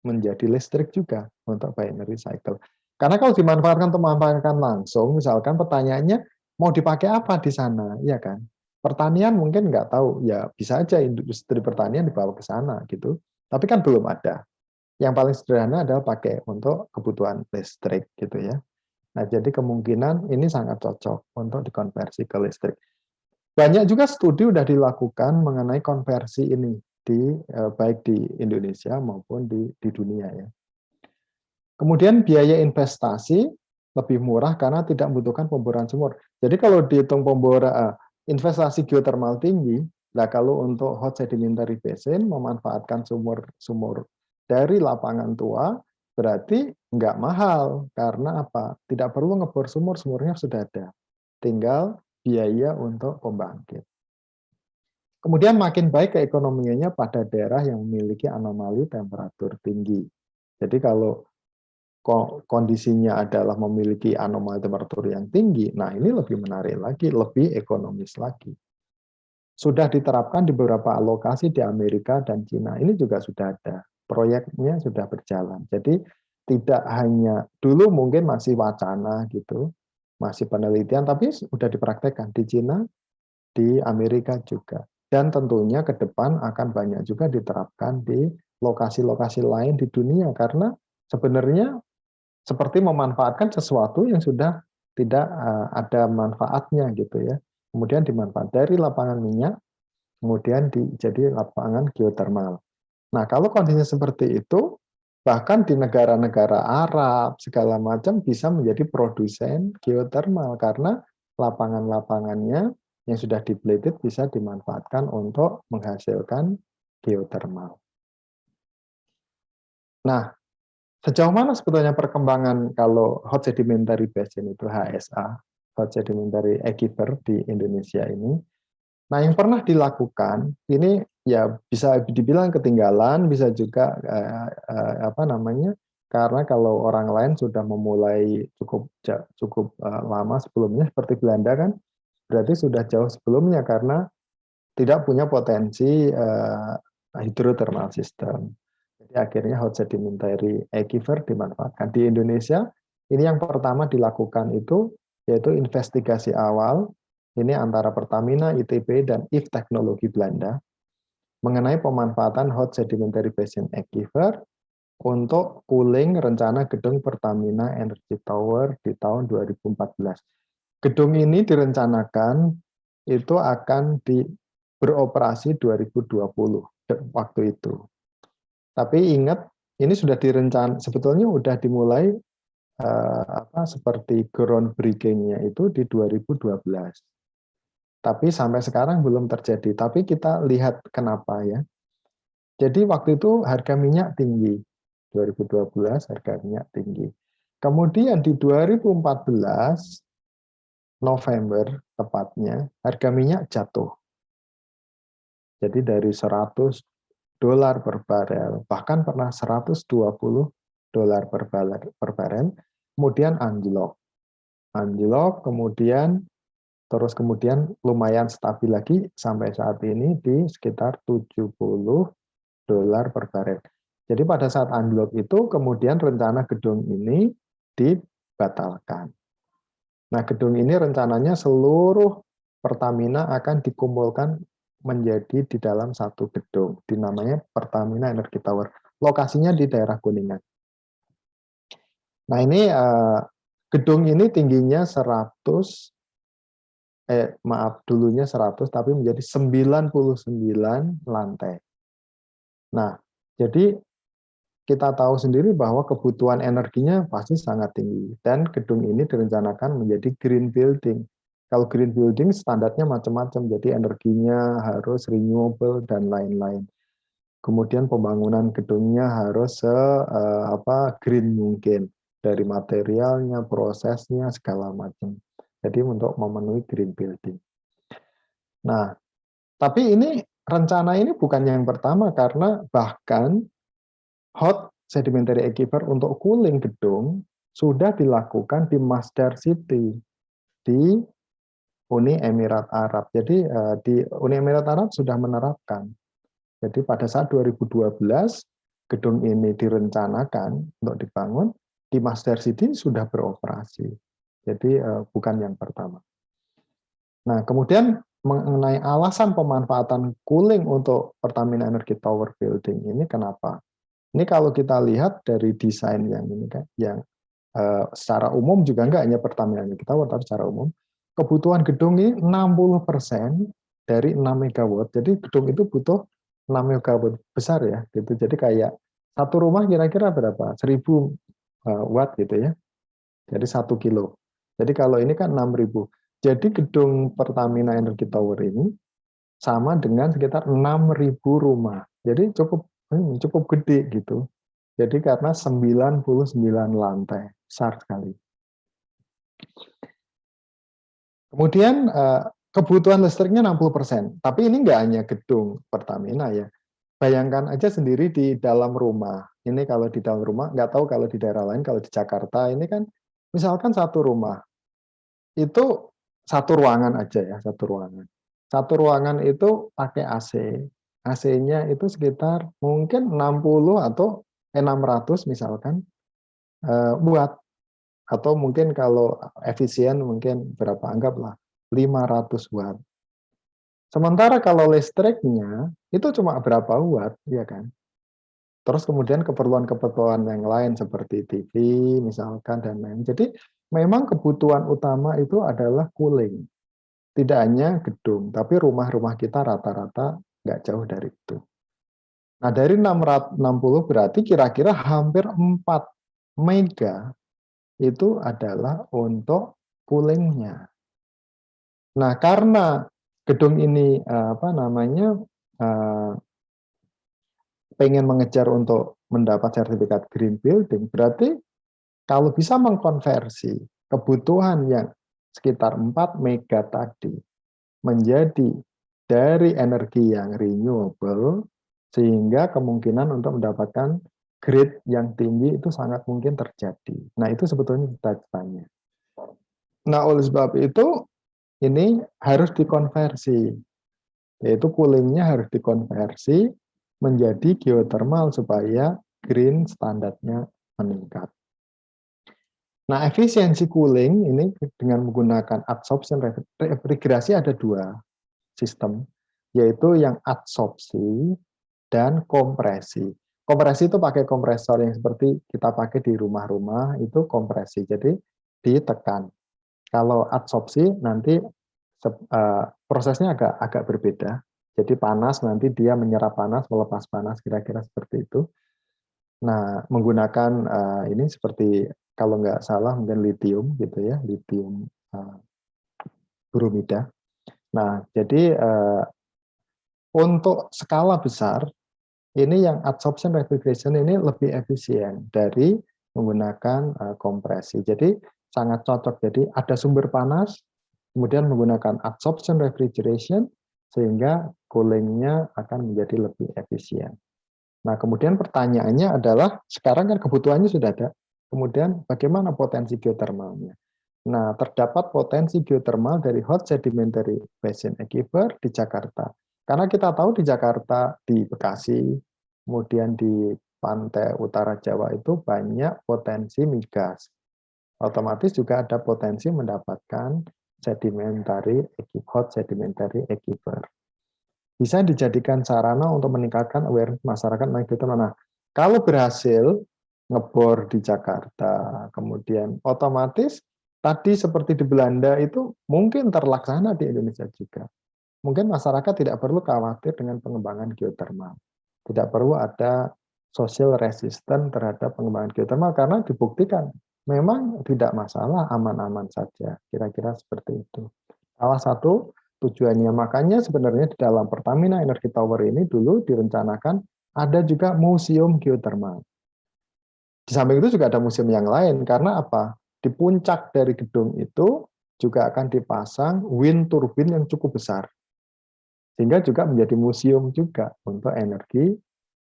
menjadi listrik juga untuk binary cycle. Karena kalau dimanfaatkan untuk memanfaatkan langsung, misalkan pertanyaannya mau dipakai apa di sana, ya kan? Pertanian mungkin nggak tahu, ya bisa aja industri pertanian dibawa ke sana gitu. Tapi kan belum ada. Yang paling sederhana adalah pakai untuk kebutuhan listrik gitu ya. Nah, jadi kemungkinan ini sangat cocok untuk dikonversi ke listrik. Banyak juga studi sudah dilakukan mengenai konversi ini baik di Indonesia maupun di dunia ya. Kemudian biaya investasi lebih murah karena tidak membutuhkan pemboran sumur. Jadi kalau dihitung investasi geotermal tinggi, nah kalau untuk hot sedimentary basin memanfaatkan sumur dari lapangan tua berarti nggak mahal karena apa? Tidak perlu ngebor sumur, sumurnya sudah ada. Tinggal biaya untuk pembangkit. Kemudian makin baik keekonomiannya pada daerah yang memiliki anomali temperatur tinggi. Jadi kalau kondisinya adalah memiliki anomali temperatur yang tinggi, nah ini lebih menarik lagi, lebih ekonomis lagi. sudah diterapkan di beberapa lokasi di Amerika dan Cina. Ini juga sudah ada. Proyeknya sudah berjalan. Jadi tidak hanya dulu mungkin masih wacana gitu, masih penelitian, tapi sudah dipraktekkan di Cina, di Amerika juga. Dan tentunya ke depan akan banyak juga diterapkan di lokasi-lokasi lain di dunia, karena sebenarnya seperti memanfaatkan sesuatu yang sudah tidak ada manfaatnya gitu ya. Kemudian dimanfaatkan dari lapangan minyak, kemudian jadi lapangan geotermal. Nah, kalau kondisinya seperti itu, bahkan di negara-negara Arab segala macam bisa menjadi produsen geotermal karena lapangan-lapangannya yang sudah dipleted bisa dimanfaatkan untuk menghasilkan geotermal. Nah, sejauh mana sebetulnya perkembangan kalau hot sedimentary basin itu HSA, hot sedimentary aquifer di Indonesia ini? Nah, yang pernah dilakukan ini ya bisa dibilang ketinggalan, bisa juga apa namanya? Karena kalau orang lain sudah memulai cukup lama sebelumnya seperti Belanda kan, berarti sudah jauh sebelumnya karena tidak punya potensi hydrothermal system. Jadi akhirnya hot sedimentary aquifer dimanfaatkan. Di Indonesia, ini yang pertama dilakukan itu yaitu investigasi awal, ini antara Pertamina, ITB, dan IF Teknologi Belanda, mengenai pemanfaatan hot sedimentary basin aquifer untuk cooling rencana gedung Pertamina Energy Tower di tahun 2014. Gedung ini direncanakan itu akan beroperasi 2020 waktu itu. Tapi ingat, ini sudah sebetulnya sudah dimulai seperti groundbreaking-nya itu di 2012. Tapi sampai sekarang belum terjadi. Tapi kita lihat kenapa ya. Jadi waktu itu harga minyak tinggi. 2012 harga minyak tinggi. Kemudian di 2014 November tepatnya harga minyak jatuh. Jadi dari $100 per barel, bahkan pernah $120 per barel, kemudian anjlok. Anjlok, kemudian lumayan stabil lagi sampai saat ini di sekitar $70 per barel. Jadi pada saat anjlok itu kemudian rencana gedung ini dibatalkan. Nah, gedung ini rencananya seluruh Pertamina akan dikumpulkan menjadi di dalam satu gedung, dinamanya Pertamina Energy Tower. Lokasinya di daerah Kuningan. Nah, ini gedung ini tingginya 100, dulunya 100, tapi menjadi 99 lantai. Nah, jadi kita tahu sendiri bahwa kebutuhan energinya pasti sangat tinggi. Dan gedung ini direncanakan menjadi green building. Kalau green building standarnya macam-macam, jadi energinya harus renewable dan lain-lain. Kemudian pembangunan gedungnya harus green mungkin. Dari materialnya, prosesnya, segala macam. Jadi untuk memenuhi green building. Nah, tapi rencana ini bukan yang pertama, karena bahkan hot sedimentary aquifer untuk cooling gedung sudah dilakukan di Masdar City di Uni Emirat Arab. Jadi di Uni Emirat Arab sudah menerapkan. Jadi pada saat 2012 gedung ini direncanakan untuk dibangun, di Masdar City sudah beroperasi. Jadi bukan yang pertama. Nah, kemudian mengenai alasan pemanfaatan cooling untuk Pertamina Energy Tower Building ini kenapa? Ini kalau kita lihat dari desain yang ini kan, yang secara umum juga enggak hanya Pertamina Energy Tower, tapi secara umum kebutuhan gedung ini 60% dari 6 megawatt. Jadi gedung itu butuh 6 megawatt besar ya, gitu. Jadi kayak satu rumah kira-kira berapa? 1000 watt gitu ya. Jadi 1 kilo. Jadi kalau ini kan 6.000. Jadi gedung Pertamina Energy Tower ini sama dengan sekitar 6.000 rumah. Jadi cukup gede gitu. Jadi karena 99 lantai, besar sekali. Kemudian kebutuhan listriknya 60%. Tapi ini nggak hanya gedung Pertamina ya. Bayangkan aja sendiri di dalam rumah. Ini kalau di dalam rumah, nggak tahu kalau di daerah lain, kalau di Jakarta ini kan misalkan satu rumah, itu satu ruangan aja ya, satu ruangan. Satu ruangan itu pakai AC. AC-nya itu sekitar mungkin 60 atau 600 misalkan watt. Atau mungkin kalau efisien mungkin berapa, anggaplah 500 watt. Sementara kalau listriknya itu cuma berapa watt, ya kan? Terus kemudian keperluan-keperluan yang lain seperti TV misalkan dan lain. Jadi memang kebutuhan utama itu adalah cooling. Tidak hanya gedung, tapi rumah-rumah kita rata-rata nggak jauh dari itu. Nah, dari 660 berarti kira-kira hampir 4 mega itu adalah untuk coolingnya. Nah, karena gedung ini pengen mengejar untuk mendapat sertifikat green building, berarti kalau bisa mengkonversi kebutuhan yang sekitar 4 mega tadi menjadi dari energi yang renewable, sehingga kemungkinan untuk mendapatkan grade yang tinggi itu sangat mungkin terjadi. Nah, itu sebetulnya cita-citanya. Nah, oleh sebab itu, ini harus dikonversi, yaitu coolingnya harus dikonversi menjadi geothermal supaya green standarnya meningkat. Nah, efisiensi cooling ini dengan menggunakan adsorption refrigerasi ada 2 sistem, yaitu yang adsorpsi dan kompresi. Kompresi itu pakai kompresor yang seperti kita pakai di rumah-rumah, itu kompresi, jadi ditekan. Kalau adsorpsi nanti prosesnya agak berbeda, jadi panas nanti dia menyerap panas, melepas panas, kira-kira seperti itu. Nah, menggunakan ini seperti kalau nggak salah mungkin lithium gitu ya, lithium bromida. Nah, jadi untuk skala besar ini yang adsorption refrigeration ini lebih efisien dari menggunakan kompresi. Jadi sangat cocok. Jadi ada sumber panas, kemudian menggunakan adsorption refrigeration sehingga coolingnya akan menjadi lebih efisien. Nah, kemudian pertanyaannya adalah, sekarang kan kebutuhannya sudah ada, kemudian bagaimana potensi geothermalnya? Nah, terdapat potensi geothermal dari hot sedimentary basin aquifer di Jakarta. Karena kita tahu di Jakarta, di Bekasi, kemudian di pantai utara Jawa itu banyak potensi migas. Otomatis juga ada potensi mendapatkan hot sedimentary aquifer. Bisa dijadikan sarana untuk meningkatkan awareness masyarakat mengenai geothermal. Nah, kalau berhasil ngebor di Jakarta, kemudian otomatis tadi seperti di Belanda itu mungkin terlaksana di Indonesia juga. Mungkin masyarakat tidak perlu khawatir dengan pengembangan geothermal. Tidak perlu ada social resistance terhadap pengembangan geothermal karena dibuktikan memang tidak masalah, aman-aman saja. Kira-kira seperti itu. Salah satu tujuannya, makanya sebenarnya di dalam Pertamina Energy Tower ini dulu direncanakan ada juga museum geothermal. Di samping itu juga ada museum yang lain, karena apa? Di puncak dari gedung itu juga akan dipasang wind turbine yang cukup besar. Sehingga juga menjadi museum juga untuk energi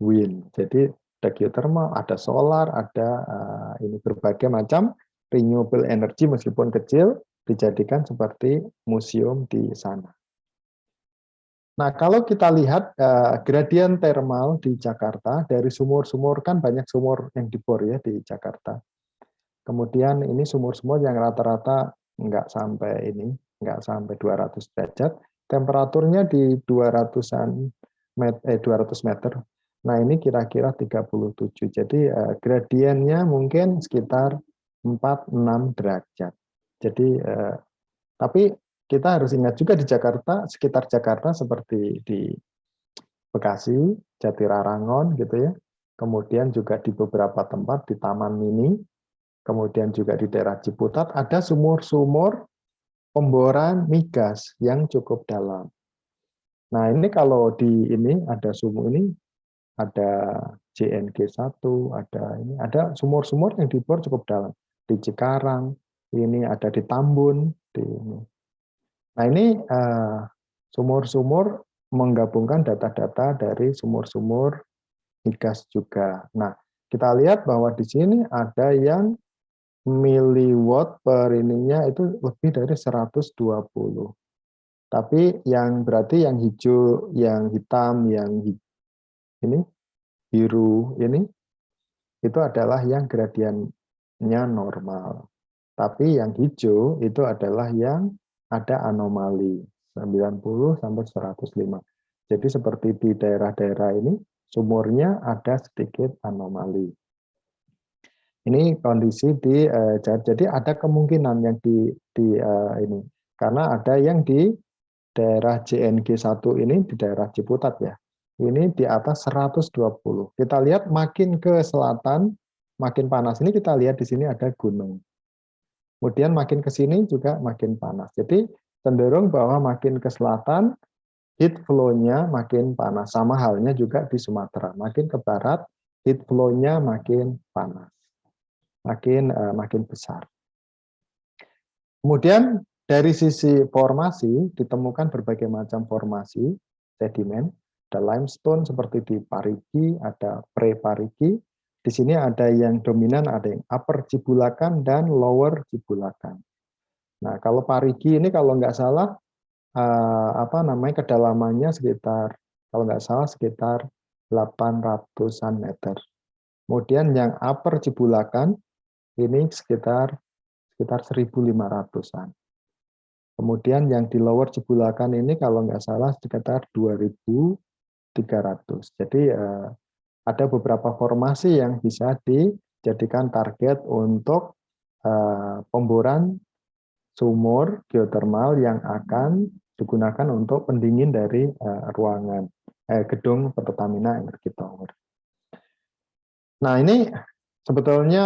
wind. Jadi ada geothermal, ada solar, ada ini berbagai macam renewable energy meskipun kecil, dijadikan seperti museum di sana. Nah, kalau kita lihat gradien thermal di Jakarta, dari sumur-sumur, kan banyak sumur yang dibor ya di Jakarta. Kemudian ini sumur-sumur yang rata-rata nggak sampai 200 derajat, temperaturnya di 200 meter. Nah, ini kira-kira 37. Jadi gradiennya mungkin sekitar 4-6 derajat. Jadi tapi kita harus ingat juga di Jakarta, sekitar Jakarta seperti di Bekasi, Jatirarangon gitu ya. Kemudian juga di beberapa tempat di Taman Mini, kemudian juga di daerah Ciputat ada sumur-sumur pemboran migas yang cukup dalam. Nah, ini kalau di ini ada sumur ini ada JNG1, ada sumur-sumur yang dibor cukup dalam. Di Cikarang, ini ada di Tambun, di ini. Nah, ini sumur-sumur menggabungkan data-data dari sumur-sumur migas juga. Nah, kita lihat bahwa di sini ada yang miliwatt per ininya itu lebih dari 120. Tapi yang berarti yang hijau, yang hitam, ini biru ini itu adalah yang gradiennya normal. Tapi yang hijau itu adalah yang ada anomali 90 sampai 105. Jadi seperti di daerah-daerah ini sumurnya ada sedikit anomali. Ini kondisi di jadi ada kemungkinan yang di ini karena ada yang di daerah JNG1 ini di daerah Ciputat ya. Ini di atas 120. Kita lihat makin ke selatan makin panas. Ini kita lihat di sini ada gunung. Kemudian makin ke sini juga makin panas. Jadi cenderung bahwa makin ke selatan heat flow-nya makin panas. Sama halnya juga di Sumatera. Makin ke barat heat flow-nya makin panas. Makin besar. Kemudian dari sisi formasi ditemukan berbagai macam formasi sedimen. Ada limestone seperti di Parigi, ada pre-Parigi. Di sini ada yang dominan, ada yang upper Cibulakan dan lower Cibulakan. Nah, kalau Parigi ini kalau nggak salah kedalamannya sekitar kalau nggak salah sekitar 800-an meter. Kemudian yang upper Cibulakan ini sekitar 1.500-an. Kemudian yang di lower Cibulakan ini kalau nggak salah sekitar 2.300. Jadi ada beberapa formasi yang bisa dijadikan target untuk pemboran sumur geotermal yang akan digunakan untuk pendingin dari ruangan gedung Pertamina Energy Tower. Nah ini sebetulnya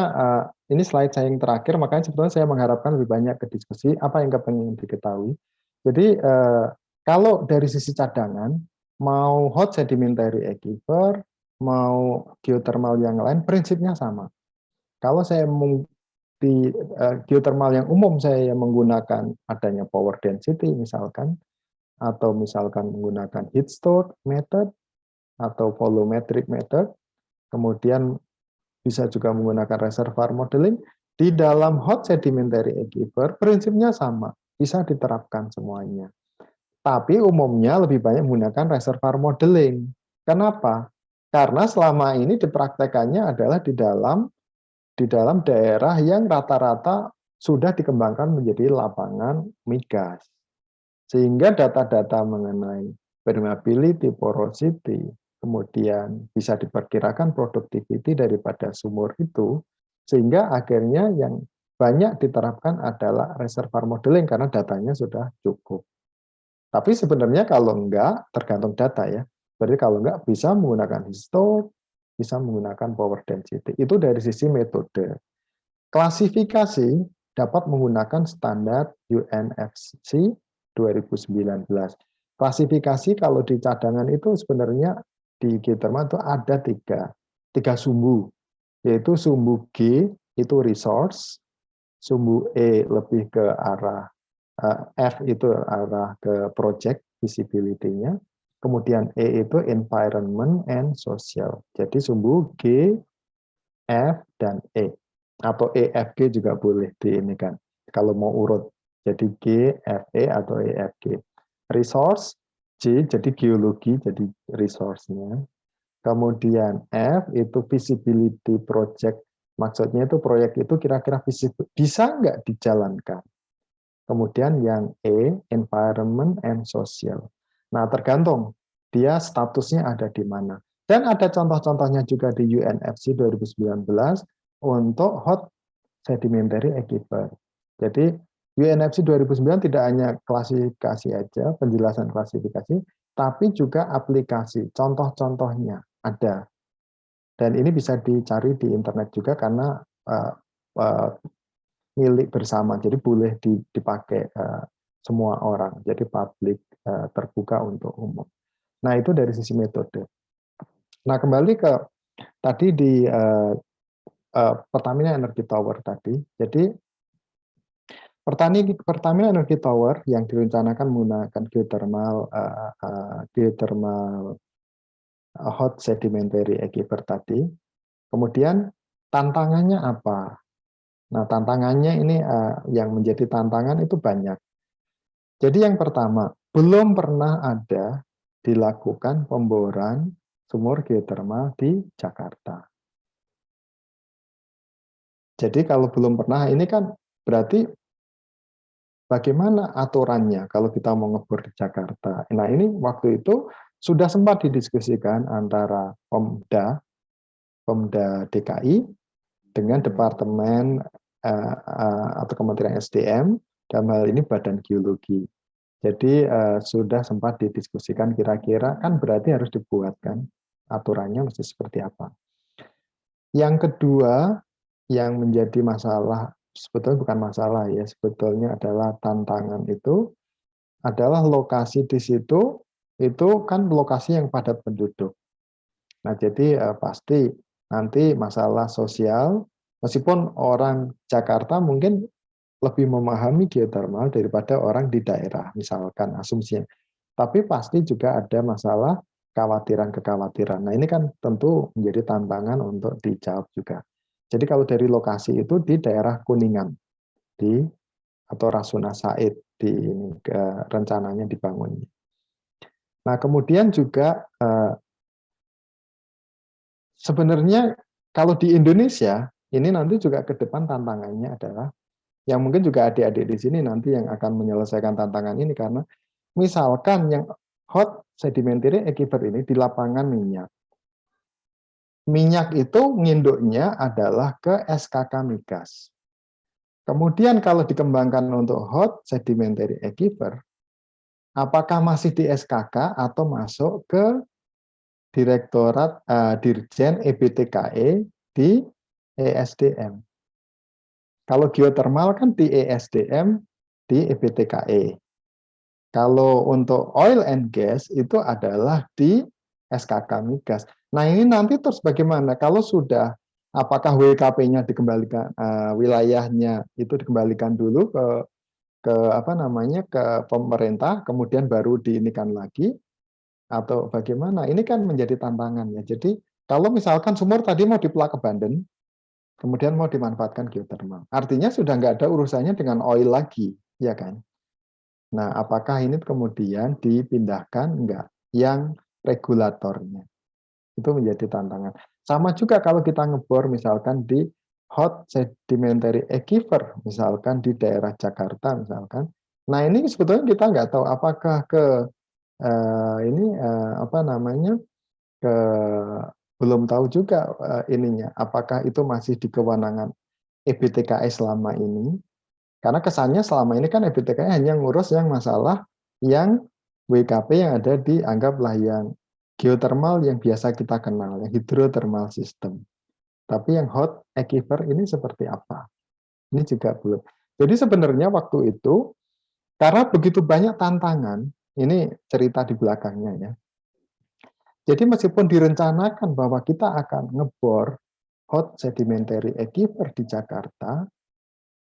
ini slide saya yang terakhir, makanya sebetulnya saya mengharapkan lebih banyak ke diskusi apa yang ingin diketahui. Jadi kalau dari sisi cadangan, mau hot sedimentary aquifer, mau geothermal yang lain, prinsipnya sama. Kalau saya di geothermal yang umum saya menggunakan adanya power density misalkan, atau misalkan menggunakan heat stored method atau volumetric method, kemudian bisa juga menggunakan reservoir modeling. Di dalam hot sedimentary aquifer, prinsipnya sama, bisa diterapkan semuanya. Tapi umumnya lebih banyak menggunakan reservoir modeling. Kenapa? Karena selama ini dipraktekannya adalah di dalam daerah yang rata-rata sudah dikembangkan menjadi lapangan migas. Sehingga data-data mengenai permeability, porosity, kemudian bisa diperkirakan productivity daripada sumur itu, sehingga akhirnya yang banyak diterapkan adalah reservoir modeling karena datanya sudah cukup. Tapi sebenarnya kalau enggak, tergantung data ya. Berarti kalau enggak bisa menggunakan histo, bisa menggunakan power density. Itu dari sisi metode. Klasifikasi dapat menggunakan standar UNFCCC 2019. Klasifikasi kalau di cadangan itu sebenarnya di geothermal itu ada tiga sumbu, yaitu sumbu G itu resource, sumbu E lebih ke arah F itu arah ke project visibility-nya, kemudian E itu environment and social. Jadi sumbu G, F, dan E. Atau EFG juga boleh di ini kan, kalau mau urut. Jadi G, F, E, atau EFG. Resource, G, jadi geologi, jadi resource-nya. Kemudian F itu visibility project, maksudnya itu proyek itu kira-kira bisa nggak dijalankan. Kemudian yang E, environment and social. Nah, tergantung dia statusnya ada di mana. Dan ada contoh-contohnya juga di UNFC 2019 untuk hot sedimentary aquifer. Jadi UNFC 2009 tidak hanya klasifikasi aja, penjelasan klasifikasi, tapi juga aplikasi, contoh-contohnya ada. Dan ini bisa dicari di internet juga karena milik bersama, jadi boleh dipakai semua orang, jadi publik terbuka untuk umum. Nah itu dari sisi metode. Nah kembali ke tadi di Pertamina Energy Tower tadi, jadi Pertamina Energy Tower yang direncanakan menggunakan geothermal hot sedimentary aquifer tadi, kemudian tantangannya apa? Nah, tantangannya ini yang menjadi tantangan itu banyak. Jadi yang pertama, belum pernah ada dilakukan pemboran sumur geotermal di Jakarta. Jadi kalau belum pernah, ini kan berarti bagaimana aturannya kalau kita mau ngebor di Jakarta. Nah ini waktu itu sudah sempat didiskusikan antara Pemda DKI dengan Departemen atau Kementerian SDM, dalam hal ini Badan Geologi. Jadi sudah sempat didiskusikan kira-kira kan berarti harus dibuatkan aturannya mesti seperti apa. Yang kedua yang menjadi masalah, sebetulnya bukan masalah ya, sebetulnya adalah tantangan itu adalah lokasi di situ, itu kan lokasi yang padat penduduk. Nah jadi pasti nanti masalah sosial, meskipun orang Jakarta mungkin lebih memahami geotermal daripada orang di daerah, misalkan asumsinya. Tapi pasti juga ada masalah kekhawatiran-kekhawatiran. Nah ini kan tentu menjadi tantangan untuk dijawab juga. Jadi kalau dari lokasi itu di daerah Kuningan, atau Rasuna Said rencananya dibangun. Nah kemudian juga sebenarnya kalau di Indonesia ini nanti juga ke depan tantangannya adalah yang mungkin juga adik-adik di sini nanti yang akan menyelesaikan tantangan ini, karena misalkan yang hot sedimentary aquifer ini di lapangan minyak. Minyak itu nginduknya adalah ke SKK migas. Kemudian kalau dikembangkan untuk hot sedimentary aquifer, apakah masih di SKK atau masuk ke Direktorat Dirjen EBTKE di ESDM? Kalau geotermal kan di ESDM, di EBTKE. Kalau untuk oil and gas itu adalah di SKK migas. Nah ini nanti terus bagaimana kalau sudah, apakah WKP-nya dikembalikan, wilayahnya itu dikembalikan dulu ke pemerintah, kemudian baru diinikan lagi, atau bagaimana? Ini kan menjadi tantangannya. Jadi kalau misalkan sumur tadi mau dipelak ke Banten, kemudian mau dimanfaatkan geotermal, artinya sudah nggak ada urusannya dengan oil lagi, ya kan? Nah, apakah ini kemudian dipindahkan enggak yang regulatornya? Itu menjadi tantangan. Sama juga kalau kita ngebor misalkan di hot sedimentary aquifer, misalkan di daerah Jakarta misalkan. Nah, ini sebetulnya kita nggak tahu apakah belum tahu juga ininya, apakah itu masih di kewenangan EBTKE selama ini. Karena kesannya selama ini kan EBTKE hanya ngurus yang masalah yang WKP yang ada di, anggaplah yang geotermal yang biasa kita kenal, yang hidrotermal system. Tapi yang hot aquifer ini seperti apa? Ini juga belum. Jadi sebenarnya waktu itu, karena begitu banyak tantangan, ini cerita di belakangnya ya. Jadi meskipun direncanakan bahwa kita akan ngebor hot sedimentary aquifer di Jakarta,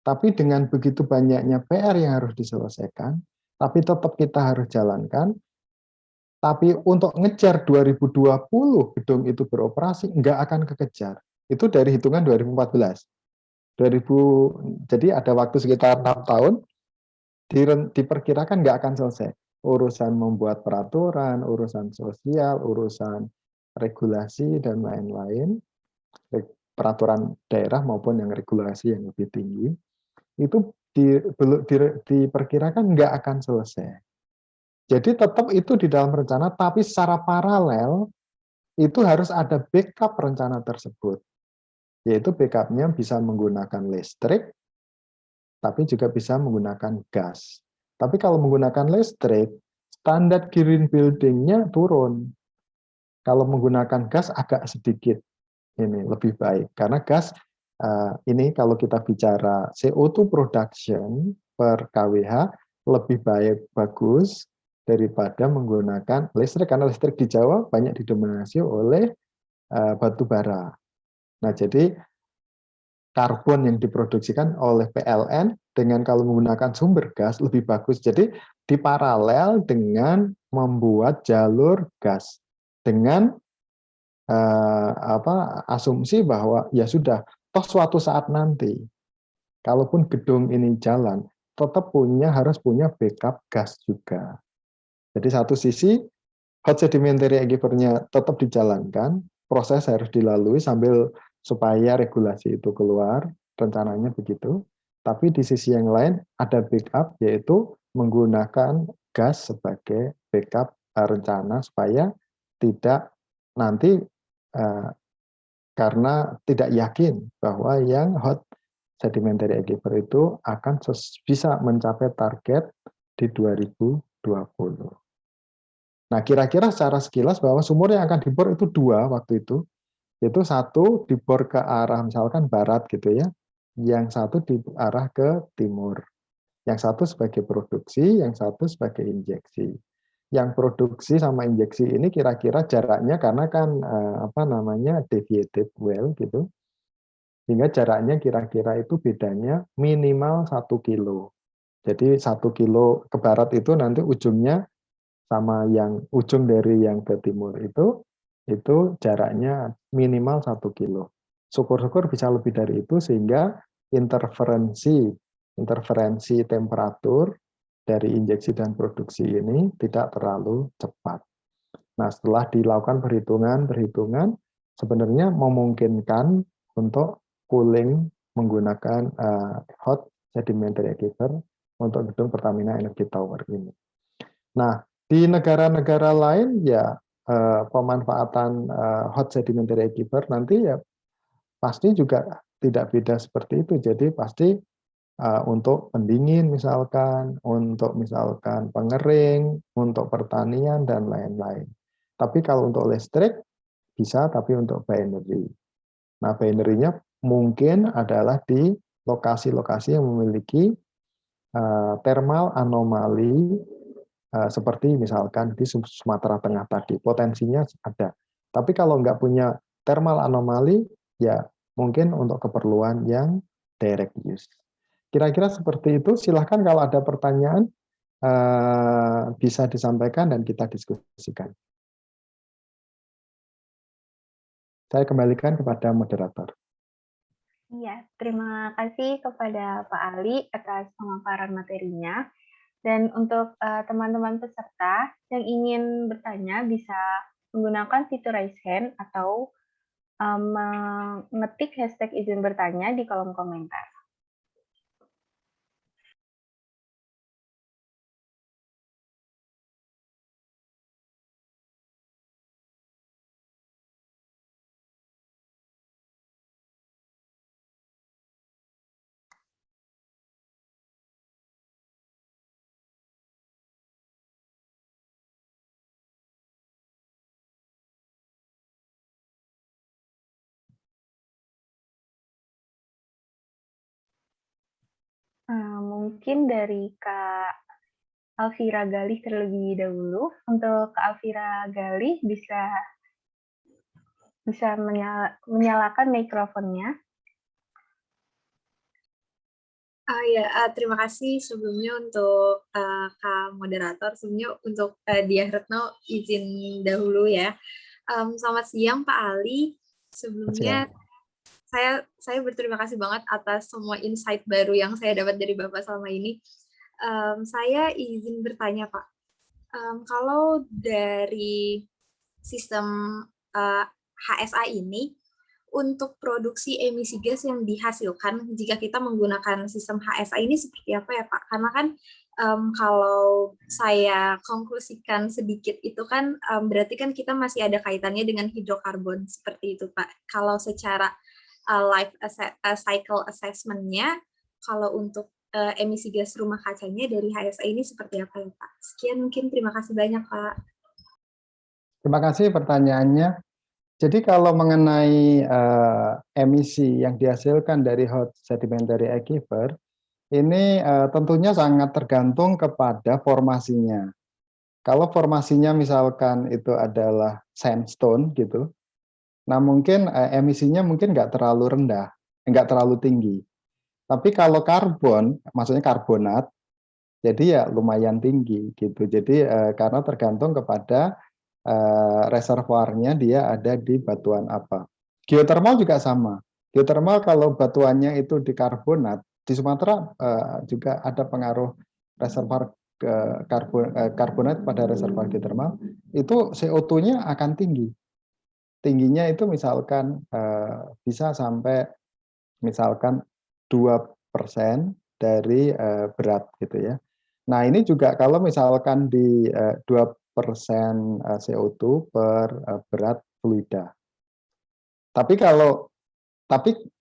tapi dengan begitu banyaknya PR yang harus diselesaikan, tapi tetap kita harus jalankan, tapi untuk ngejar 2020 gedung itu beroperasi, nggak akan kekejar. Itu dari hitungan 2014. Jadi ada waktu sekitar 6 tahun, diperkirakan nggak akan selesai. Urusan membuat peraturan, urusan sosial, urusan regulasi, dan lain-lain, peraturan daerah maupun yang regulasi yang lebih tinggi, itu diperkirakan nggak akan selesai. Jadi tetap itu di dalam rencana, tapi secara paralel itu harus ada backup rencana tersebut. Yaitu backupnya bisa menggunakan listrik, tapi juga bisa menggunakan gas. Tapi kalau menggunakan listrik, standar green building-nya turun. Kalau menggunakan gas agak sedikit ini lebih baik, karena gas ini kalau kita bicara CO2 production per kWh lebih bagus daripada menggunakan listrik, karena listrik di Jawa banyak didominasi oleh batu bara. Nah, jadi karbon yang diproduksikan oleh PLN dengan kalau menggunakan sumber gas lebih bagus. Jadi diparalel dengan membuat jalur gas dengan asumsi bahwa ya sudah, toh suatu saat nanti kalaupun gedung ini jalan tetap harus punya backup gas juga. Jadi satu sisi hot sedimentary aquifer-nya tetap dijalankan, proses harus dilalui sambil supaya regulasi itu keluar, rencananya begitu. Tapi di sisi yang lain ada backup, yaitu menggunakan gas sebagai backup rencana supaya tidak nanti karena tidak yakin bahwa yang hot sedimentary aquifer itu akan bisa mencapai target di 2020. Nah, kira-kira secara sekilas bahwa sumur yang akan dibor itu dua waktu itu, yaitu satu dibor ke arah misalkan barat gitu ya, yang satu diarah ke timur. Yang satu sebagai produksi, yang satu sebagai injeksi. Yang produksi sama injeksi ini kira-kira jaraknya karena kan deviated well gitu, sehingga jaraknya kira-kira itu bedanya minimal 1 kilo. Jadi 1 kilo ke barat itu nanti ujungnya sama yang ujung dari yang ke timur itu jaraknya minimal 1 kilo. Syukur-syukur bisa lebih dari itu sehingga interferensi temperatur dari injeksi dan produksi ini tidak terlalu cepat. Nah, setelah dilakukan perhitungan sebenarnya memungkinkan untuk cooling menggunakan hot sedimentary aquifer untuk gedung Pertamina Energy Tower ini. Nah, di negara-negara lain ya pemanfaatan hot sedimentary aquifer nanti ya pasti juga tidak beda seperti itu. Jadi pasti untuk pendingin misalkan, untuk misalkan pengering, untuk pertanian dan lain-lain. Tapi kalau untuk listrik bisa, tapi untuk binary. Nah, binary-nya mungkin adalah di lokasi-lokasi yang memiliki thermal anomali seperti misalkan di Sumatera Tengah tadi, potensinya ada. Tapi kalau nggak punya thermal anomali, ya mungkin untuk keperluan yang direct use. Kira-kira seperti itu, silahkan kalau ada pertanyaan bisa disampaikan dan kita diskusikan. Saya kembalikan kepada moderator. Iya, terima kasih kepada Pak Ali atas pemaparan materinya. Dan untuk teman-teman peserta yang ingin bertanya bisa menggunakan fitur raise hand atau mengetik hashtag izin bertanya di kolom komentar. Mungkin dari Kak Alvira Galih terlebih dahulu. Untuk Kak Alvira Galih bisa menyalakan mikrofonnya. Terima kasih sebelumnya untuk Kak Moderator. Sebelumnya untuk Diah Retno izin dahulu ya. Selamat siang Pak Ali. Sebelumnya saya berterima kasih banget atas semua insight baru yang saya dapat dari Bapak selama ini. Saya izin bertanya Pak, kalau dari sistem HSA ini, untuk produksi emisi gas yang dihasilkan jika kita menggunakan sistem HSA ini seperti apa ya Pak? Karena kan kalau saya konklusikan sedikit itu kan berarti kan kita masih ada kaitannya dengan hidrokarbon seperti itu Pak. Kalau secara life cycle assessment-nya, kalau untuk emisi gas rumah kacanya dari HSA ini seperti apa ya Pak? Sekian mungkin, terima kasih banyak Pak. Terima kasih pertanyaannya. Jadi kalau mengenai emisi yang dihasilkan dari hot sedimentary aquifer, ini tentunya sangat tergantung kepada formasinya. Kalau formasinya misalkan itu adalah sandstone gitu, nah mungkin emisinya mungkin nggak terlalu rendah, nggak terlalu tinggi. Tapi kalau karbon, maksudnya karbonat, jadi ya lumayan tinggi gitu. Jadi karena tergantung kepada reservoirnya dia ada di batuan apa. Geothermal juga sama. Geothermal kalau batuannya itu di karbonat, di Sumatera juga ada pengaruh reservoir karbonat pada reservoir geothermal, itu CO2-nya akan tinggi. Tingginya itu misalkan bisa sampai misalkan 2% dari berat gitu ya. Nah, ini juga kalau misalkan di 2% CO2 per berat fluida. Tapi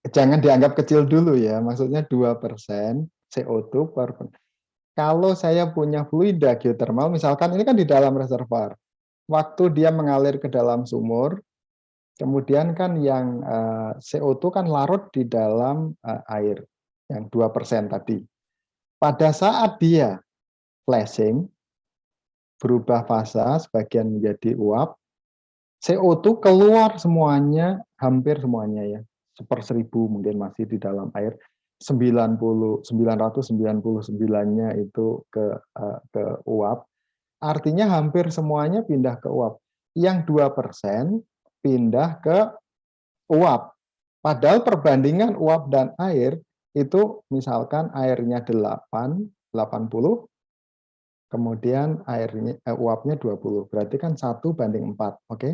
jangan dianggap kecil dulu ya, maksudnya 2% CO2 per. Kalau saya punya fluida geothermal, misalkan ini kan di dalam reservoir, waktu dia mengalir ke dalam sumur, kemudian kan yang CO2 kan larut di dalam air, yang 2% tadi. Pada saat dia flashing, berubah fasa, sebagian menjadi uap, CO2 keluar semuanya, hampir semuanya ya, 1/1000 mungkin masih di dalam air, 999-nya itu ke uap, artinya hampir semuanya pindah ke uap. Yang 2% pindah ke uap. Padahal perbandingan uap dan air itu misalkan airnya 80, kemudian uapnya 20. Berarti kan 1/4, oke?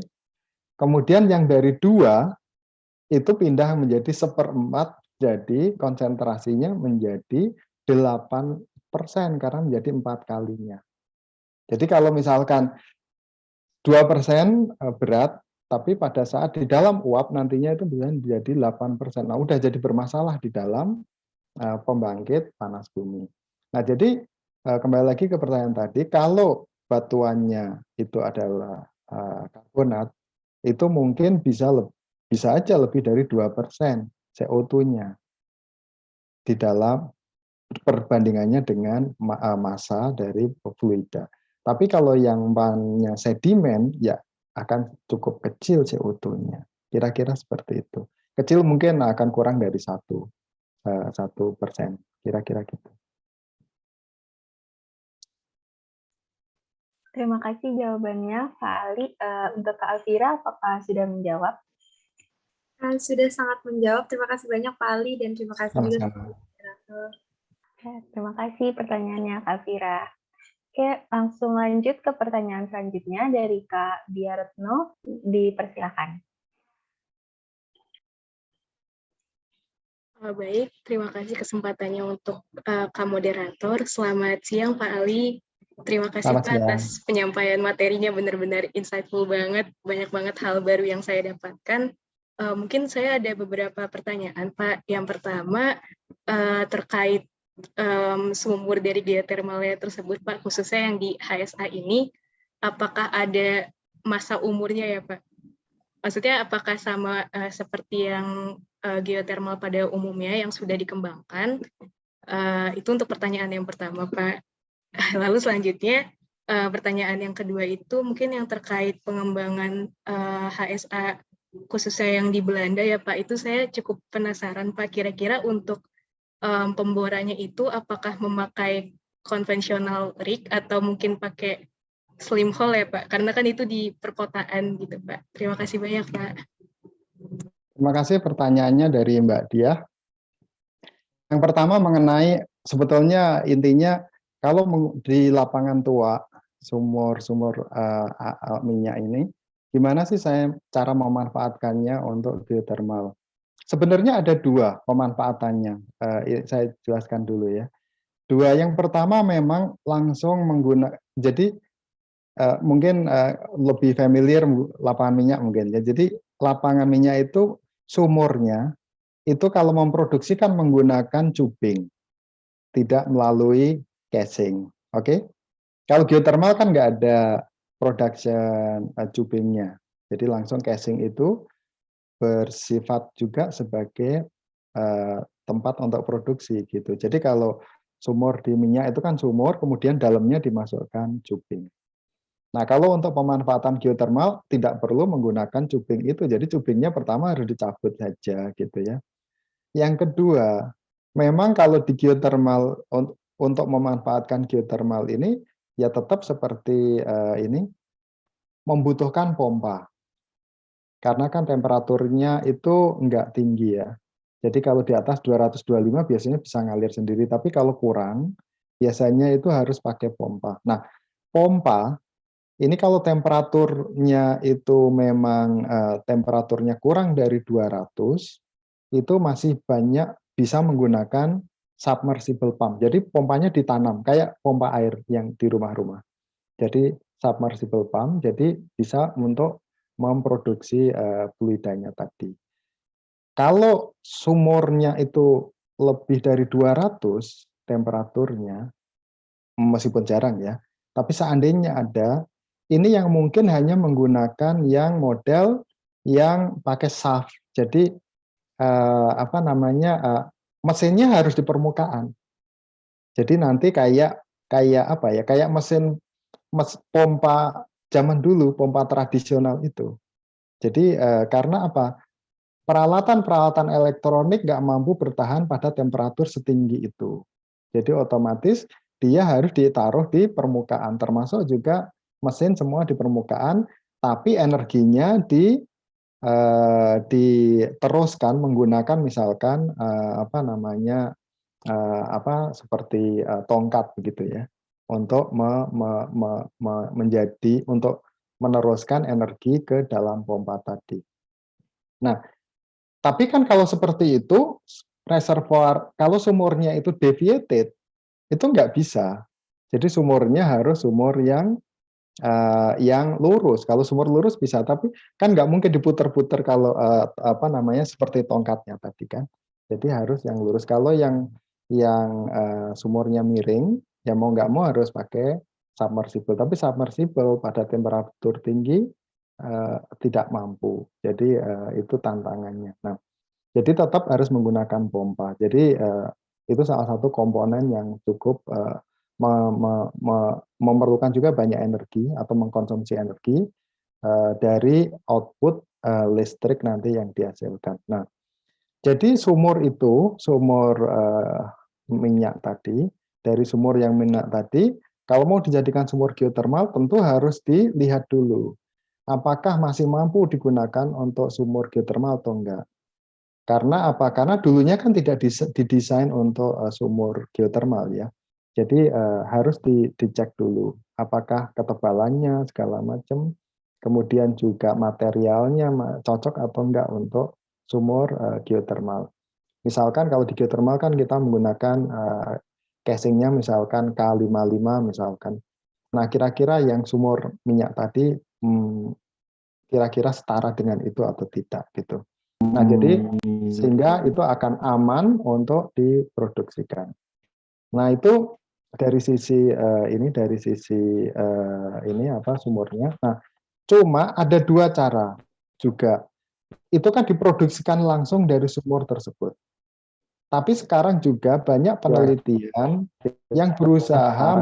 Kemudian yang dari 2 itu pindah menjadi 1/4, jadi konsentrasinya menjadi 8% karena menjadi 4 kalinya. Jadi kalau misalkan 2% berat, tapi pada saat di dalam uap nantinya itu bisa menjadi 8%. Nah, udah jadi bermasalah di dalam pembangkit panas bumi. Nah, jadi kembali lagi ke pertanyaan tadi, kalau batuannya itu adalah karbonat, itu mungkin bisa aja lebih dari 2% CO2-nya di dalam perbandingannya dengan massa dari fluida. Tapi kalau yang banyak sedimen, ya akan cukup kecil CO2-nya. Kira-kira seperti itu. Kecil mungkin akan kurang dari 1%. Kira-kira gitu. Terima kasih jawabannya, Pak Ali. Untuk Kak Alvira, apakah sudah menjawab? Sudah sangat menjawab. Terima kasih banyak Pak Ali dan terima kasih juga Sama-sama. moderator. Terima kasih pertanyaannya, Kak Alvira. Oke, langsung lanjut ke pertanyaan selanjutnya dari Kak Dia Retno. Dipersilakan. Baik, terima kasih kesempatannya untuk Kak Moderator. Selamat siang Pak Ali. Terima kasih Selamat Pak siang. atas penyampaian materinya, benar-benar insightful banget. Banyak banget hal baru yang saya dapatkan. Mungkin saya ada beberapa pertanyaan Pak. Yang pertama terkait sumur dari geothermalnya tersebut Pak, khususnya yang di HSA ini, apakah ada masa umurnya ya Pak? Maksudnya apakah sama seperti yang geothermal pada umumnya yang sudah dikembangkan? Itu untuk pertanyaan yang pertama, Pak. Lalu selanjutnya, pertanyaan yang kedua itu mungkin yang terkait pengembangan HSA khususnya yang di Belanda ya Pak, itu saya cukup penasaran Pak, kira-kira untuk pemborannya itu apakah memakai konvensional rig atau mungkin pakai slim hole ya Pak, karena kan itu di perkotaan gitu Pak. Terima kasih banyak Pak. Terima kasih pertanyaannya dari Mbak Diah. Yang pertama mengenai sebetulnya intinya kalau di lapangan tua sumur-sumur minyak ini, gimana sih saya cara memanfaatkannya untuk geothermal? Sebenarnya ada dua pemanfaatannya. Saya jelaskan dulu ya. Dua, yang pertama memang langsung menggunakan, jadi mungkin lebih familiar lapangan minyak mungkin ya. Jadi lapangan minyak itu sumurnya itu kalau memproduksi kan menggunakan cubing, tidak melalui casing. Oke? Kalau geothermal kan nggak ada production cubingnya. Jadi langsung casing itu bersifat juga sebagai tempat untuk produksi gitu. Jadi kalau sumur di minyak itu kan sumur, kemudian dalamnya dimasukkan cubing. Nah, kalau untuk pemanfaatan geothermal tidak perlu menggunakan cubing itu. Jadi cubingnya pertama harus dicabut saja gitu ya. Yang kedua, memang kalau di geothermal untuk memanfaatkan geothermal ini ya tetap seperti ini membutuhkan pompa. Karena kan temperaturnya itu enggak tinggi ya. Jadi kalau di atas 225 biasanya bisa ngalir sendiri, tapi kalau kurang biasanya itu harus pakai pompa. Nah, pompa ini kalau temperaturnya itu memang temperaturnya kurang dari 200, itu masih banyak bisa menggunakan submersible pump. Jadi pompanya ditanam kayak pompa air yang di rumah-rumah. Jadi submersible pump, jadi bisa untuk memproduksi fluidanya tadi. Kalau sumurnya itu lebih dari 200 temperaturnya, meskipun jarang ya, tapi seandainya ada, ini yang mungkin hanya menggunakan yang model yang pakai shaft. Jadi mesinnya harus di permukaan. Jadi nanti kayak mesin pompa zaman dulu, pompa tradisional itu. Jadi karena apa? Peralatan-peralatan elektronik nggak mampu bertahan pada temperatur setinggi itu. Jadi otomatis dia harus ditaruh di permukaan, termasuk juga mesin semua di permukaan, tapi energinya diteruskan menggunakan misalkan seperti tongkat begitu ya, untuk untuk meneruskan energi ke dalam pompa tadi. Nah, tapi kan kalau seperti itu, reservoir, kalau sumurnya itu deviated, itu nggak bisa. Jadi sumurnya harus sumur yang lurus. Kalau sumur lurus bisa, tapi kan nggak mungkin diputer-puter kalau seperti tongkatnya tadi kan. Jadi harus yang lurus. Kalau yang sumurnya miring, ya mau nggak mau harus pakai submersible. Tapi submersible pada temperatur tinggi tidak mampu. Jadi itu tantangannya. Nah, jadi tetap harus menggunakan pompa. Jadi itu salah satu komponen yang cukup memerlukan juga banyak energi atau mengkonsumsi energi dari output listrik nanti yang dihasilkan. Nah, jadi sumur minyak tadi, dari sumur yang minyak tadi, kalau mau dijadikan sumur geotermal tentu harus dilihat dulu. Apakah masih mampu digunakan untuk sumur geotermal atau enggak? Karena apa? Karena dulunya kan tidak didesain untuk sumur geotermal ya. Jadi harus dicek dulu apakah ketebalannya segala macam, kemudian juga materialnya cocok atau enggak untuk sumur geotermal. Misalkan kalau di geotermal kan kita menggunakan casingnya misalkan K55 misalkan. Nah, kira-kira yang sumur minyak tadi kira-kira setara dengan itu atau tidak gitu. Nah, jadi sehingga itu akan aman untuk diproduksikan. Nah, itu dari sisi sumurnya. Nah, cuma ada dua cara juga. Itu kan diproduksikan langsung dari sumur tersebut. Tapi sekarang juga banyak penelitian yang berusaha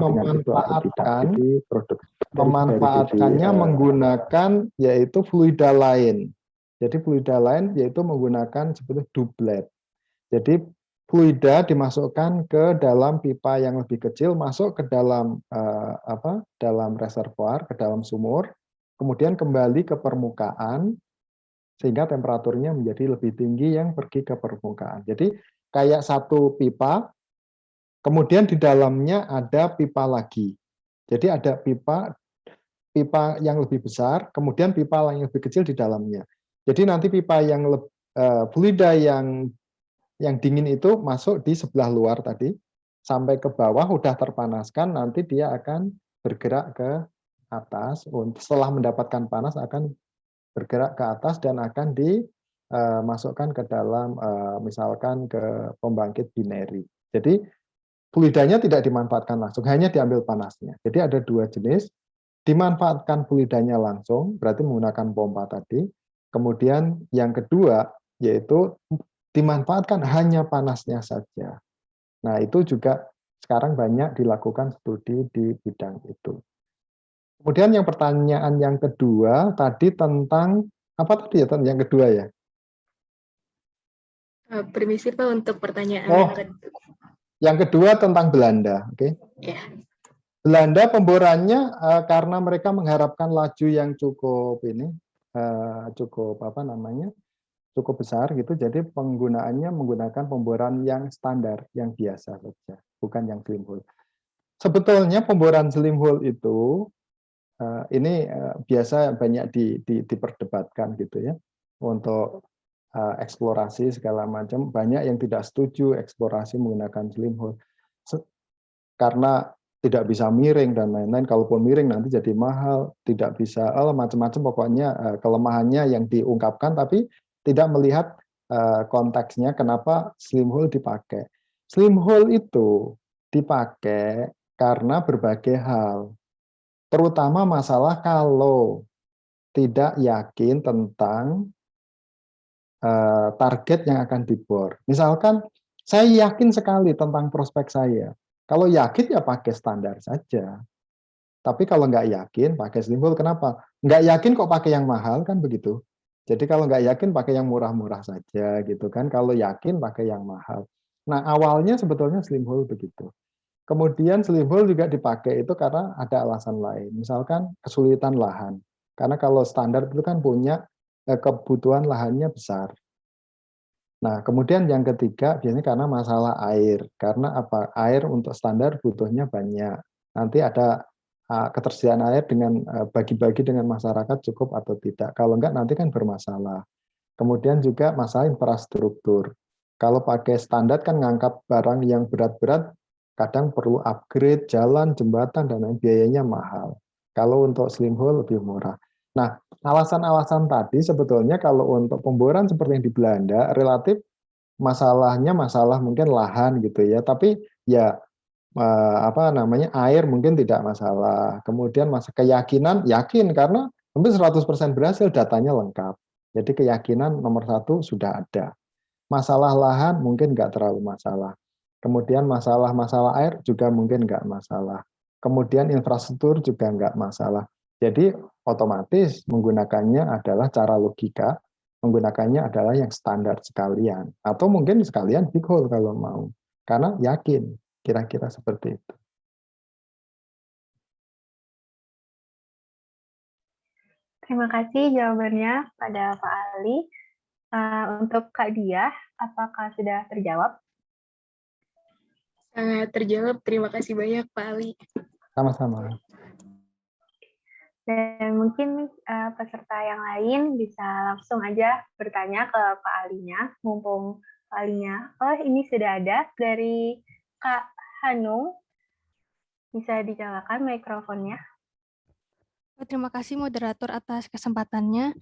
memanfaatkannya menggunakan yaitu fluida lain. Jadi fluida lain yaitu menggunakan seperti doublet. Jadi fluida dimasukkan ke dalam pipa yang lebih kecil, masuk ke dalam dalam reservoir, ke dalam sumur, kemudian kembali ke permukaan sehingga temperaturnya menjadi lebih tinggi yang pergi ke permukaan. Jadi kayak satu pipa, kemudian di dalamnya ada pipa lagi. Jadi ada pipa yang lebih besar, kemudian pipa yang lebih kecil di dalamnya. Jadi nanti pipa yang fluida yang dingin itu masuk di sebelah luar tadi, sampai ke bawah udah terpanaskan, nanti dia akan bergerak ke atas. Setelah mendapatkan panas akan bergerak ke atas dan akan dimasukkan ke dalam misalkan ke pembangkit binary. Jadi fluidanya tidak dimanfaatkan langsung, hanya diambil panasnya. Jadi ada dua jenis, dimanfaatkan fluidanya langsung, berarti menggunakan pompa tadi. Kemudian yang kedua, yaitu dimanfaatkan hanya panasnya saja. Nah, itu juga sekarang banyak dilakukan studi di bidang itu. Kemudian yang pertanyaan yang kedua, tadi tentang, apa tadi ya yang kedua ya? Permisi Pak untuk pertanyaan yang kedua. Yang kedua tentang Belanda, oke? Ya. Belanda pemborannya karena mereka mengharapkan laju yang cukup cukup besar gitu. Jadi penggunaannya menggunakan pemboran yang standar, yang biasa saja, bukan yang clean hole. Sebetulnya pemboran slim hole itu ini biasa banyak diperdebatkan gitu ya, untuk eksplorasi segala macam. Banyak yang tidak setuju eksplorasi menggunakan slim hole karena tidak bisa miring dan lain-lain. Kalaupun miring nanti jadi mahal, tidak bisa macam-macam. Pokoknya kelemahannya yang diungkapkan, tapi tidak melihat konteksnya kenapa slim hole dipakai. Slim hole itu dipakai karena berbagai hal, terutama masalah kalau tidak yakin tentang target yang akan dibor. Misalkan saya yakin sekali tentang prospek saya. Kalau yakin ya pakai standar saja. Tapi kalau nggak yakin pakai slim hole. Kenapa? Nggak yakin kok pakai yang mahal kan begitu. Jadi kalau nggak yakin pakai yang murah-murah saja gitu kan. Kalau yakin pakai yang mahal. Nah awalnya sebetulnya slim hole begitu. Kemudian slim hole juga dipakai itu karena ada alasan lain. Misalkan kesulitan lahan. Karena kalau standar itu kan punya kebutuhan lahannya besar. Nah, kemudian yang ketiga biasanya karena masalah air. Karena apa? Air untuk standar butuhnya banyak. Nanti ada ketersediaan air dengan bagi-bagi dengan masyarakat cukup atau tidak. Kalau enggak nanti kan bermasalah. Kemudian juga masalah infrastruktur. Kalau pakai standar kan ngangkat barang yang berat-berat, kadang perlu upgrade jalan, jembatan, dan lain biayanya mahal. Kalau untuk slim hole lebih murah. Nah, alasan-alasan tadi sebetulnya kalau untuk pemboran seperti yang di Belanda, relatif masalahnya masalah mungkin lahan gitu ya, tapi ya apa namanya air mungkin tidak masalah. Kemudian masa keyakinan yakin karena hampir 100% berhasil, datanya lengkap. Jadi keyakinan nomor satu sudah ada. Masalah lahan mungkin nggak terlalu masalah. Kemudian masalah-masalah air juga mungkin nggak masalah. Kemudian infrastruktur juga nggak masalah. Jadi otomatis menggunakannya adalah cara logika, menggunakannya adalah yang standar sekalian. Atau mungkin sekalian big hole kalau mau. Karena yakin, kira-kira seperti itu. Terima kasih jawabannya pada Pak Ali. Untuk Kak Diah, apakah sudah terjawab? Sangat terjawab. Terima kasih banyak Pak Ali. Sama-sama. Dan mungkin peserta yang lain bisa langsung aja bertanya ke Pak Alinya, mumpung Pak Alinya. Oh, ini sudah ada dari Kak Hanung. Bisa dinyalakan mikrofonnya. Terima kasih moderator atas kesempatannya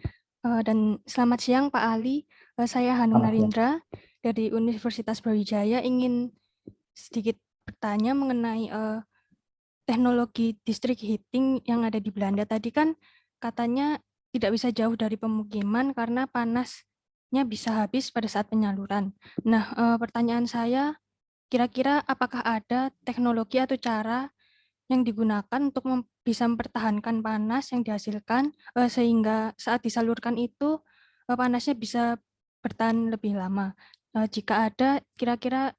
dan selamat siang Pak Ali. Saya Hanung Narindra dari Universitas Brawijaya ingin sedikit bertanya mengenai teknologi district heating yang ada di Belanda. Tadi kan katanya tidak bisa jauh dari pemukiman karena panasnya bisa habis pada saat penyaluran. Nah, pertanyaan saya, kira-kira apakah ada teknologi atau cara yang digunakan untuk bisa mempertahankan panas yang dihasilkan sehingga saat disalurkan itu panasnya bisa bertahan lebih lama. Jika ada, kira-kira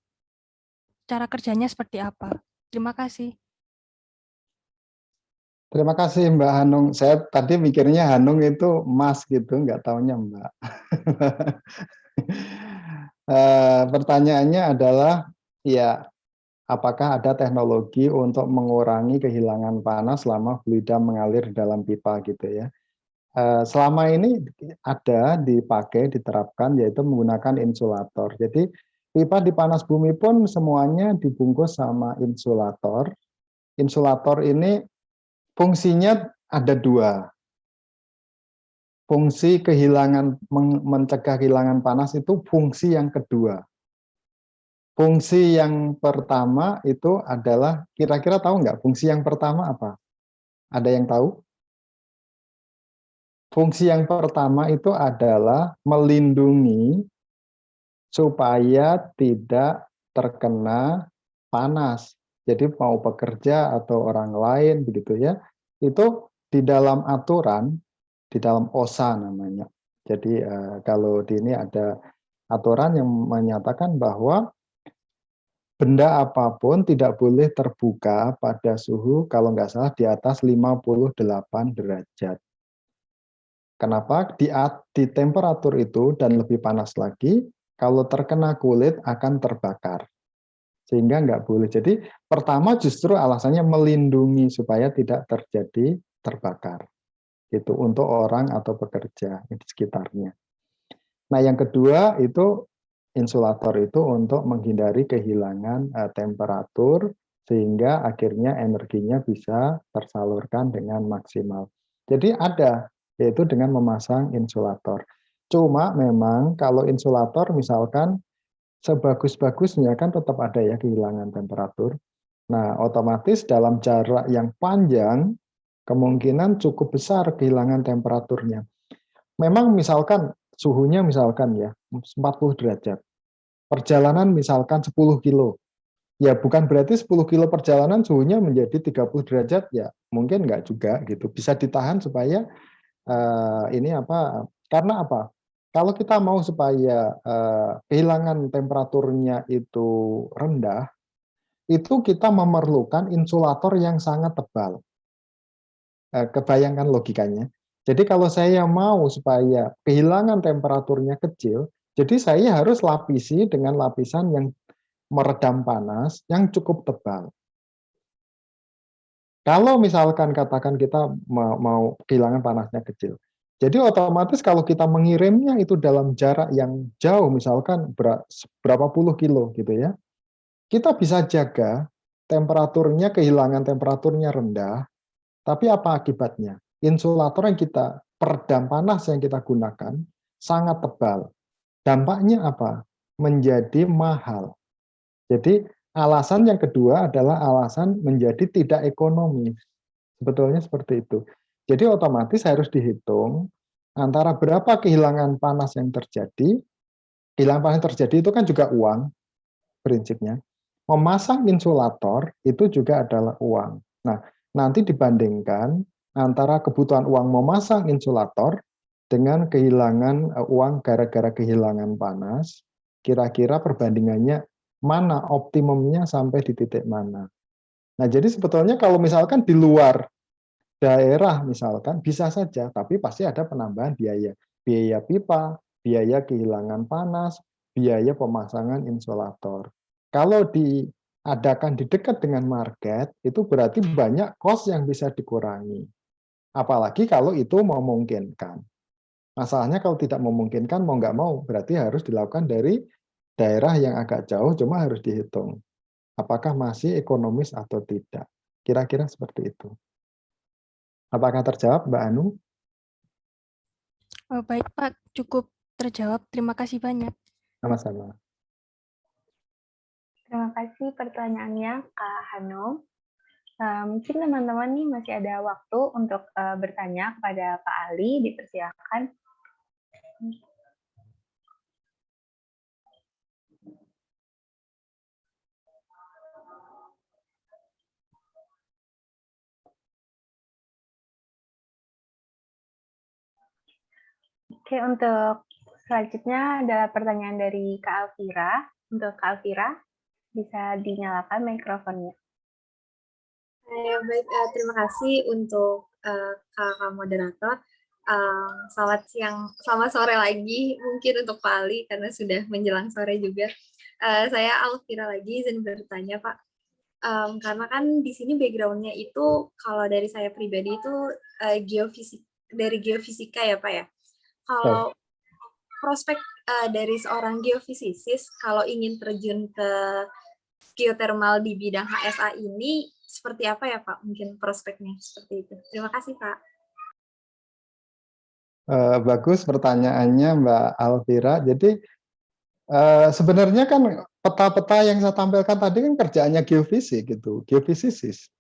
cara kerjanya seperti apa? Terima kasih. Terima kasih Mbak Hanung. Saya tadi mikirnya Hanung itu Mas gitu, nggak taunya Mbak. Pertanyaannya adalah, ya apakah ada teknologi untuk mengurangi kehilangan panas selama fluida mengalir dalam pipa gitu ya. Selama ini ada dipakai, diterapkan yaitu menggunakan insulator. Jadi pipa di panas bumi pun semuanya dibungkus sama insulator. Insulator ini fungsinya ada dua. Fungsi mencegah kehilangan panas itu fungsi yang kedua. Fungsi yang pertama itu adalah, kira-kira tahu nggak fungsi yang pertama apa? Ada yang tahu? Fungsi yang pertama itu adalah melindungi supaya tidak terkena panas. Jadi mau pekerja atau orang lain begitu ya, itu di dalam aturan, di dalam OSA namanya. Jadi kalau di ini ada aturan yang menyatakan bahwa benda apapun tidak boleh terbuka pada suhu kalau nggak salah di atas 58 derajat. Kenapa? Di temperatur itu dan lebih panas lagi, kalau terkena kulit akan terbakar. sehingga nggak boleh. Jadi pertama justru alasannya melindungi supaya tidak terjadi terbakar, gitu untuk orang atau pekerja di sekitarnya. Nah, yang kedua itu insulator itu untuk menghindari kehilangan temperatur sehingga akhirnya energinya bisa tersalurkan dengan maksimal. Jadi ada, yaitu dengan memasang insulator. Cuma memang kalau insulator misalkan sebagus-bagusnya kan tetap ada ya kehilangan temperatur. Nah, otomatis dalam jarak yang panjang kemungkinan cukup besar kehilangan temperaturnya. Memang misalkan suhunya misalkan ya 40 derajat. Perjalanan misalkan 10 kilo. Ya bukan berarti 10 kilo perjalanan suhunya menjadi 30 derajat ya. Mungkin enggak juga gitu. Bisa ditahan supaya ini apa? Karena apa? Kalau kita mau supaya kehilangan temperaturnya itu rendah, itu kita memerlukan insulator yang sangat tebal. Kebayangkan logikanya. Jadi kalau saya mau supaya kehilangan temperaturnya kecil, jadi saya harus lapisi dengan lapisan yang meredam panas yang cukup tebal. Kalau misalkan katakan kita mau kehilangan panasnya kecil, jadi otomatis kalau kita mengirimnya itu dalam jarak yang jauh, misalkan berapa puluh kilo gitu ya, kita bisa jaga temperaturnya, kehilangan temperaturnya rendah, tapi apa akibatnya? Insulator yang kita peredam panas yang kita gunakan sangat tebal. Dampaknya apa? Menjadi mahal. Jadi alasan yang kedua adalah alasan menjadi tidak ekonomis. Sebetulnya seperti itu. Jadi otomatis harus dihitung antara berapa kehilangan panas yang terjadi. Kehilangan panas yang terjadi itu kan juga uang prinsipnya. Memasang insulator itu juga adalah uang. Nah, nanti dibandingkan antara kebutuhan uang memasang insulator dengan kehilangan uang gara-gara kehilangan panas, kira-kira perbandingannya mana optimumnya sampai di titik mana. Nah, jadi sebetulnya kalau misalkan di luar daerah misalkan bisa saja, tapi pasti ada penambahan biaya. Biaya pipa, biaya kehilangan panas, biaya pemasangan insulator. Kalau diadakan di dekat dengan market, itu berarti banyak kos yang bisa dikurangi. Apalagi kalau itu memungkinkan. Masalahnya kalau tidak memungkinkan, mau nggak mau, berarti harus dilakukan dari daerah yang agak jauh, cuma harus dihitung. Apakah masih ekonomis atau tidak. Kira-kira seperti itu. Apakah terjawab, Mbak Anu? Baik Pak, cukup terjawab. Terima kasih banyak. Sama-sama. Terima kasih pertanyaannya, Kak Hanum. Mungkin teman-teman nih masih ada waktu untuk bertanya kepada Pak Ali, dipersilakan. Oke, untuk selanjutnya adalah pertanyaan dari Kak Alvira. Untuk Kak Alvira, bisa dinyalakan mikrofonnya. Ya, baik, terima kasih untuk kakak moderator. Selamat siang, selamat sore lagi mungkin untuk Pak Ali karena sudah menjelang sore juga. Saya Alvira lagi izin bertanya Pak. Karena kan di sini background-nya itu kalau dari saya pribadi itu dari geofisika ya Pak ya. Kalau prospek dari seorang geofisisis kalau ingin terjun ke geothermal di bidang HSA ini seperti apa ya Pak? Mungkin prospeknya seperti itu. Terima kasih Pak. Bagus pertanyaannya Mbak Alvira. Jadi sebenarnya kan peta-peta yang saya tampilkan tadi kan kerjaannya geofisik gitu, geofisisis.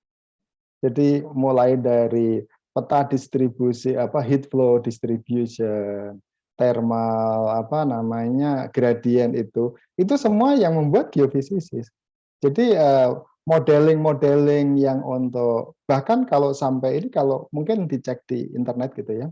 Jadi mulai dari peta distribusi heat flow distribution, thermal gradient itu semua yang membuat geofisisis. Jadi modeling-modeling yang untuk bahkan kalau sampai ini kalau mungkin dicek di internet gitu ya,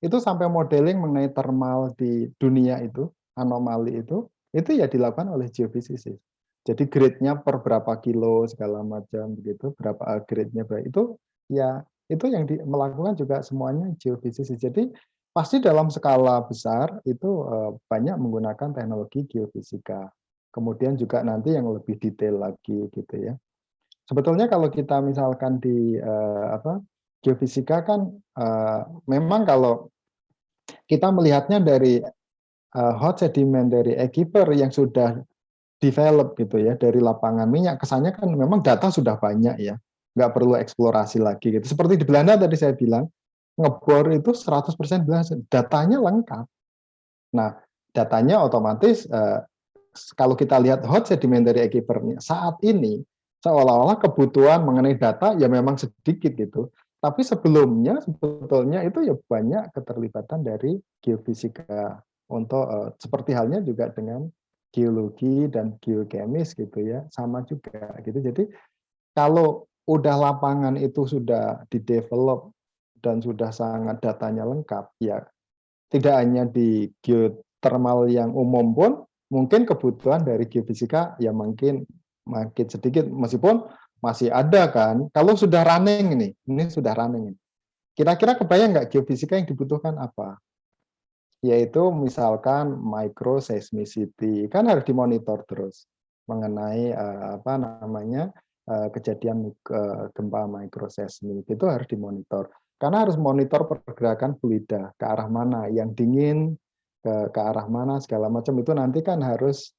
itu sampai modeling mengenai thermal di dunia itu anomali itu ya dilakukan oleh geofisisis. Jadi grade-nya per berapa kilo segala macam begitu, berapa grade-nya itu ya itu yang melakukan juga semuanya geofisisis. Jadi pasti dalam skala besar itu banyak menggunakan teknologi geofisika. kemudian juga nanti yang lebih detail lagi gitu ya. Sebetulnya kalau kita misalkan di geofisika kan memang kalau kita melihatnya dari hot sedimentary aquifer yang sudah develop gitu ya dari lapangan minyak, kesannya kan memang data sudah banyak ya, nggak perlu eksplorasi lagi gitu. Seperti di Belanda tadi saya bilang, ngebor itu 100% datanya lengkap. Nah, datanya otomatis kalau kita lihat hot sedimentary aquifer saat ini seolah-olah kebutuhan mengenai data ya memang sedikit gitu. Tapi sebelumnya sebetulnya itu ya banyak keterlibatan dari geofisika untuk seperti halnya juga dengan geologi dan geokemis gitu ya, sama juga gitu. Jadi kalau udah lapangan itu sudah didevelop dan sudah sangat datanya lengkap, ya tidak hanya di geothermal yang umum pun, mungkin kebutuhan dari geofisika ya mungkin makin sedikit, meskipun masih ada kan. Kalau sudah running ini sudah running. Kira-kira kebayang nggak geofisika yang dibutuhkan apa? Yaitu misalkan microseismicity, kan harus dimonitor terus mengenai kejadian gempa microseismik itu harus dimonitor. Karena harus monitor pergerakan fluida ke arah mana, yang dingin ke arah mana segala macam itu nanti kan harus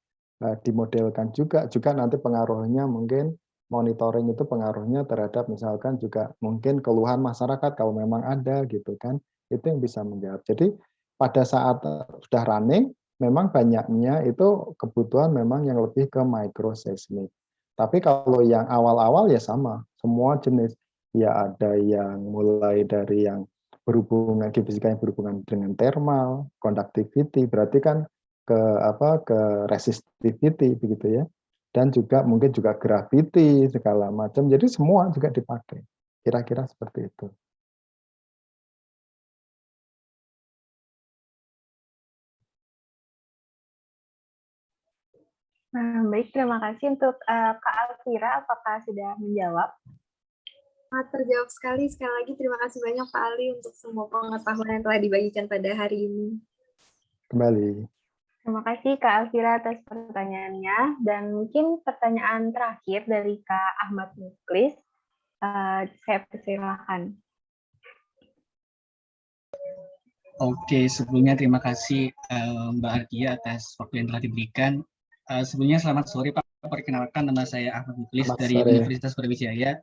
dimodelkan juga nanti pengaruhnya mungkin monitoring itu pengaruhnya terhadap misalkan juga mungkin keluhan masyarakat kalau memang ada gitu kan, itu yang bisa menjawab. Jadi pada saat sudah running memang banyaknya itu kebutuhan memang yang lebih ke microseismic. Tapi kalau yang awal-awal ya sama, semua jenis. Ya ada yang mulai dari yang berhubungan geofisika yang berhubungan dengan thermal, conductivity, berarti kan ke resistivity begitu ya. Dan juga mungkin juga gravity segala macam. Jadi semua juga dipakai. Kira-kira seperti itu. Nah, baik, terima kasih untuk Kak Alvira, apakah sudah menjawab? Terjawab sekali. Sekali lagi terima kasih banyak Pak Ali untuk semua pengetahuan yang telah dibagikan pada hari ini. Kembali. Terima kasih Kak Alvira atas pertanyaannya. Dan mungkin pertanyaan terakhir dari Kak Ahmad Muklis, saya persilakan. Oke, sebelumnya terima kasih Mbak Ardia atas waktu yang telah diberikan. Sebelumnya selamat sore Pak. Perkenalkan nama saya Ahmad Muklis dari Universitas Brawijaya.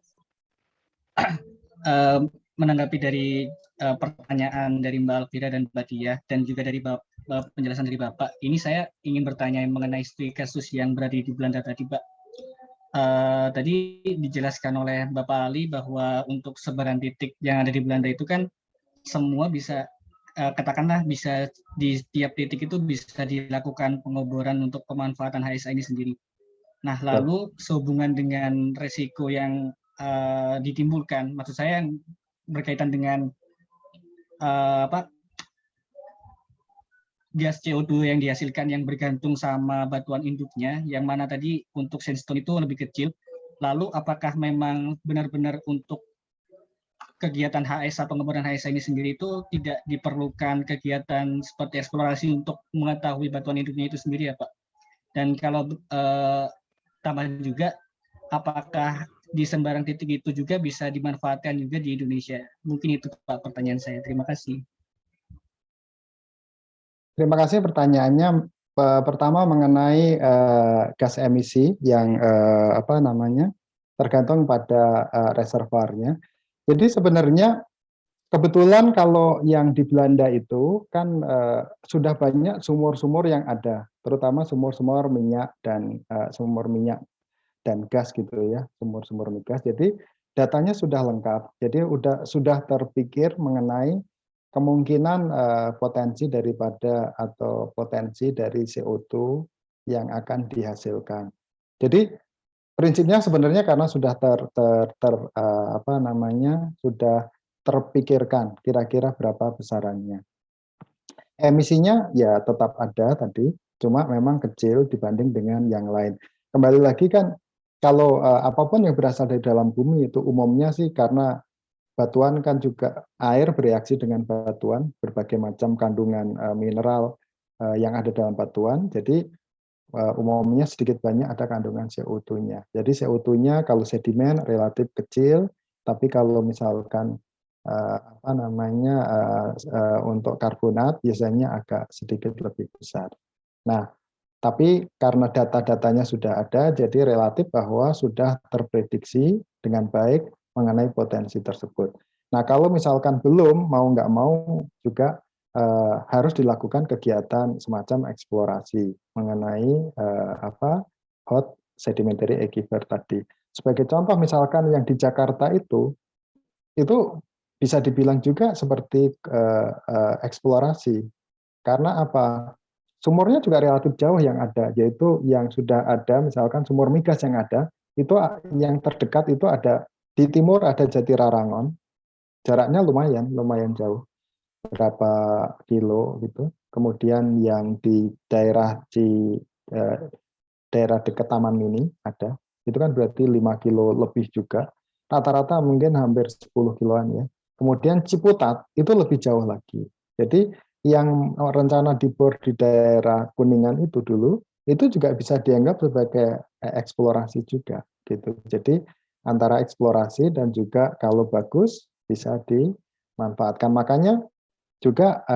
Menanggapi dari pertanyaan dari Mbak Alvira dan Mbak Dia dan juga dari penjelasan dari Bapak, ini saya ingin bertanya mengenai studi kasus yang berada di Belanda tadi, Pak. Tadi dijelaskan oleh Bapak Ali bahwa untuk sebaran titik yang ada di Belanda itu kan semua bisa katakanlah bisa di setiap titik itu bisa dilakukan pengoboran untuk pemanfaatan HSA ini sendiri. Nah, lalu sehubungan dengan resiko yang ditimbulkan, maksud saya yang berkaitan dengan gas CO2 yang dihasilkan yang bergantung sama batuan induknya, yang mana tadi untuk sandstone itu lebih kecil. Lalu apakah memang benar-benar untuk kegiatan HSA, pengeboran HSA ini sendiri itu tidak diperlukan kegiatan seperti eksplorasi untuk mengetahui batuan induknya itu sendiri ya Pak? Dan kalau tambahan juga, apakah di sembarang titik itu juga bisa dimanfaatkan juga di Indonesia? Mungkin itu Pak pertanyaan saya. Terima kasih. Terima kasih pertanyaannya. Pertama mengenai gas emisi yang tergantung pada reservoirnya. Jadi sebenarnya kebetulan kalau yang di Belanda itu kan sudah banyak sumur-sumur yang ada, terutama sumur-sumur minyak dan gas gitu ya, sumur-sumur migas. Jadi datanya sudah lengkap. Jadi sudah terpikir mengenai kemungkinan potensi daripada atau potensi dari CO2 yang akan dihasilkan. Jadi prinsipnya sebenarnya karena sudah sudah terpikirkan kira-kira berapa besarannya. Emisinya ya tetap ada tadi, cuma memang kecil dibanding dengan yang lain. Kembali lagi kan kalau apapun yang berasal dari dalam bumi itu umumnya sih karena batuan kan juga air bereaksi dengan batuan, berbagai macam kandungan mineral yang ada dalam batuan. Jadi umumnya sedikit banyak ada kandungan CO2-nya. Jadi CO2-nya kalau sedimen relatif kecil, tapi kalau misalkan untuk karbonat biasanya agak sedikit lebih besar. Nah, tapi karena data-datanya sudah ada, jadi relatif bahwa sudah terprediksi dengan baik mengenai potensi tersebut. Nah, kalau misalkan belum, mau nggak mau juga harus dilakukan kegiatan semacam eksplorasi mengenai hot sedimentary aquifer tadi. Sebagai contoh, misalkan yang di Jakarta itu bisa dibilang juga seperti eksplorasi. Karena apa? Sumurnya juga relatif jauh yang ada, yaitu yang sudah ada, misalkan sumur migas yang ada, itu yang terdekat itu ada di timur ada Jatirarangon, jaraknya lumayan jauh, berapa kilo gitu. Kemudian yang di daerah dekat Taman Mini ada, itu kan berarti 5 kilo lebih juga. Rata-rata mungkin hampir 10 kiloan ya. Kemudian Ciputat itu lebih jauh lagi. Jadi yang rencana dibor di daerah Kuningan itu dulu, itu juga bisa dianggap sebagai eksplorasi juga gitu. Jadi antara eksplorasi dan juga kalau bagus bisa dimanfaatkan. Makanya juga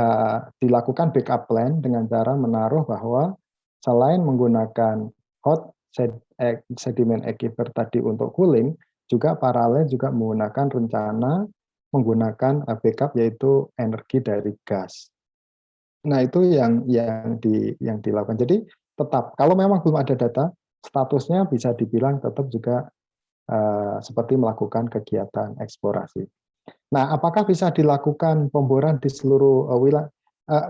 dilakukan backup plan dengan cara menaruh bahwa selain menggunakan hot sediment aquifer tadi untuk cooling, juga paralel juga menggunakan rencana menggunakan backup yaitu energi dari gas. Nah, itu yang dilakukan. Jadi tetap kalau memang belum ada data, statusnya bisa dibilang tetap juga seperti melakukan kegiatan eksplorasi. Nah, apakah bisa dilakukan pemboran di seluruh wilayah?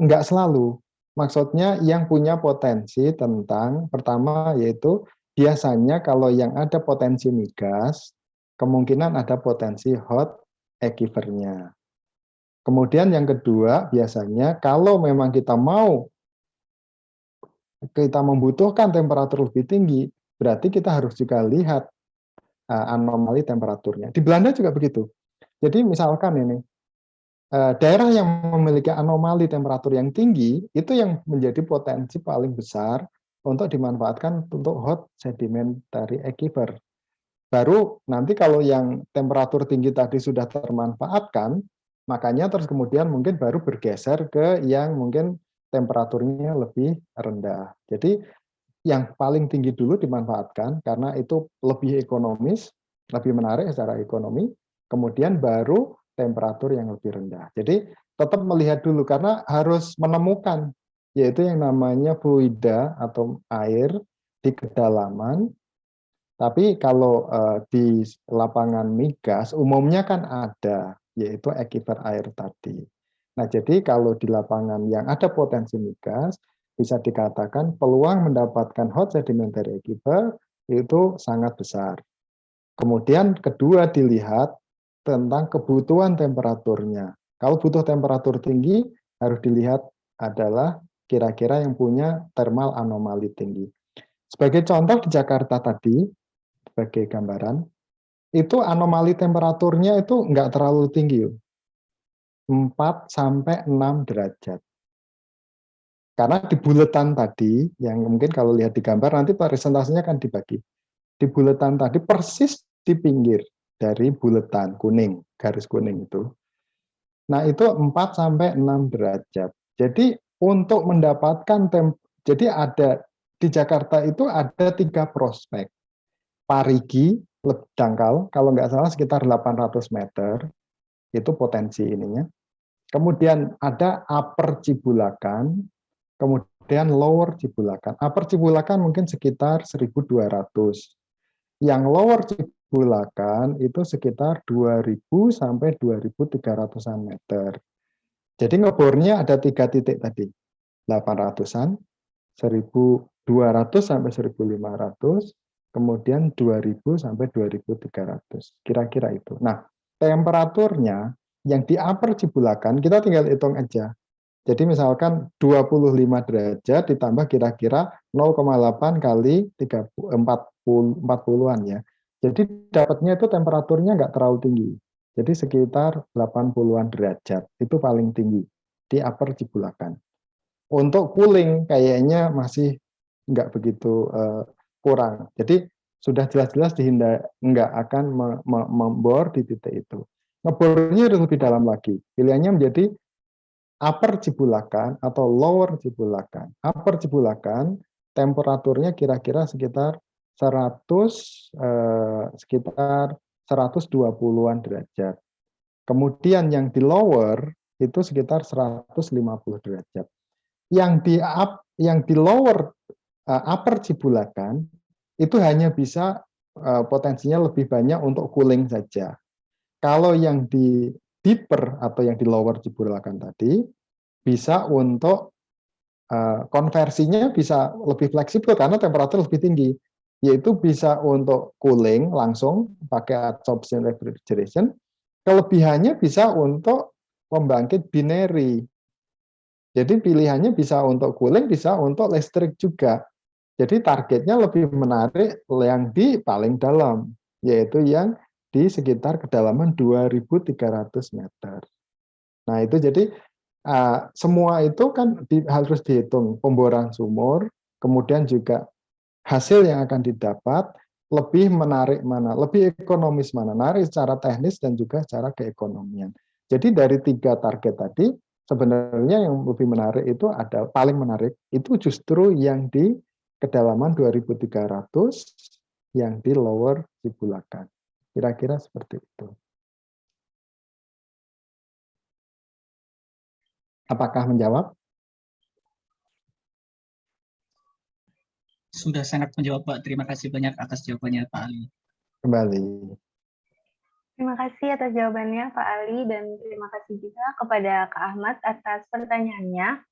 Enggak selalu. Maksudnya yang punya potensi tentang pertama yaitu biasanya kalau yang ada potensi migas, kemungkinan ada potensi hot aquifernya. Kemudian yang kedua, biasanya kalau memang kita membutuhkan temperatur lebih tinggi, berarti kita harus juga lihat anomali temperaturnya. Di Belanda juga begitu. Jadi misalkan ini, daerah yang memiliki anomali temperatur yang tinggi, itu yang menjadi potensi paling besar untuk dimanfaatkan untuk hot sedimentary aquifer. Baru nanti kalau yang temperatur tinggi tadi sudah termanfaatkan, makanya terus kemudian mungkin baru bergeser ke yang mungkin temperaturnya lebih rendah. Jadi yang paling tinggi dulu dimanfaatkan karena itu lebih ekonomis, lebih menarik secara ekonomi, kemudian baru temperatur yang lebih rendah. Jadi tetap melihat dulu karena harus menemukan yaitu yang namanya fluida atau air di kedalaman. Tapi kalau di lapangan migas umumnya kan ada, yaitu aquifer air tadi. Nah, jadi kalau di lapangan yang ada potensi migas, bisa dikatakan peluang mendapatkan hot sedimentary aquifer itu sangat besar. Kemudian kedua dilihat tentang kebutuhan temperaturnya. Kalau butuh temperatur tinggi, harus dilihat adalah kira-kira yang punya thermal anomali tinggi. Sebagai contoh di Jakarta tadi, sebagai gambaran, itu anomali temperaturnya itu nggak terlalu tinggi, 4-6 derajat. Karena di buletan tadi, yang mungkin kalau lihat di gambar, nanti presentasinya kan dibagi. Di buletan tadi persis di pinggir dari buletan kuning, garis kuning itu. Nah, itu 4-6 derajat. Jadi untuk mendapatkan jadi ada di Jakarta itu ada 3 prospek. Parigi, dangkal, kalau nggak salah sekitar 800 meter, itu potensi ininya. Kemudian ada Upper Cibulakan, kemudian Lower Cibulakan. Upper Cibulakan mungkin sekitar 1.200. Yang Lower Cibulakan itu sekitar 2.000 sampai 2.300-an meter. Jadi ngebornya ada 3 titik tadi, 800-an, 1.200 sampai 1.500, kemudian 2.000 sampai 2.300, kira-kira itu. Nah, temperaturnya yang di Upper Cibulakan, kita tinggal hitung aja. Jadi misalkan 25 derajat ditambah kira-kira 0,8 kali 40-an ya. Jadi dapatnya itu temperaturnya nggak terlalu tinggi. Jadi sekitar 80-an derajat, itu paling tinggi di Upper Cibulakan. Untuk cooling kayaknya masih nggak begitu kurang. Jadi sudah jelas-jelas nggak akan membor di titik itu. Ngebornya lebih dalam lagi. Pilihannya menjadi upper Cibulakan atau lower Cibulakan. Upper Cibulakan temperaturnya kira-kira sekitar 120-an derajat. Kemudian yang di lower itu sekitar 150 derajat. Yang di lower upper Cibulakan itu hanya bisa potensinya lebih banyak untuk cooling saja. Kalau yang di deeper atau yang di lower Cibulakan tadi bisa untuk konversinya bisa lebih fleksibel karena temperatur lebih tinggi, yaitu bisa untuk cooling langsung pakai absorption refrigeration. Kelebihannya bisa untuk pembangkit binary. Jadi pilihannya bisa untuk cooling, bisa untuk listrik juga. Jadi targetnya lebih menarik yang di paling dalam, yaitu yang di sekitar kedalaman 2.300 meter. Nah itu jadi semua itu kan harus dihitung pemboran sumur, kemudian juga hasil yang akan didapat, lebih menarik mana, lebih ekonomis mana, menarik secara teknis dan juga secara keekonomian. Jadi dari 3 target tadi, sebenarnya yang lebih menarik itu ada paling menarik itu justru yang di kedalaman 2.300 yang di lower Cibulakan. Kira-kira seperti itu. Apakah menjawab? Sudah sangat menjawab, Pak. Terima kasih banyak atas jawabannya, Pak Ali. Kembali. Terima kasih atas jawabannya Pak Ali dan terima kasih juga kepada Kak Ahmad atas pertanyaannya.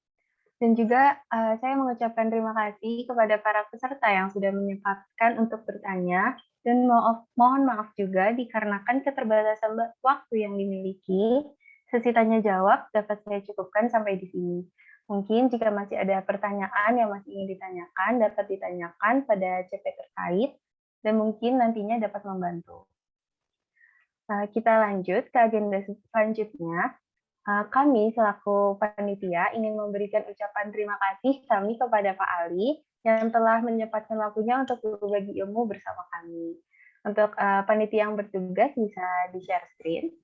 Dan juga saya mengucapkan terima kasih kepada para peserta yang sudah menyempatkan untuk bertanya dan mohon maaf juga dikarenakan keterbatasan waktu yang dimiliki, sesi tanya jawab dapat saya cukupkan sampai di sini. Mungkin jika masih ada pertanyaan yang masih ingin ditanyakan, dapat ditanyakan pada CP terkait dan mungkin nantinya dapat membantu. Kita lanjut ke agenda selanjutnya. Kami selaku panitia ingin memberikan ucapan terima kasih kami kepada Pak Ali yang telah menyempatkan waktunya untuk berbagi ilmu bersama kami. Untuk panitia yang bertugas bisa di-share screen.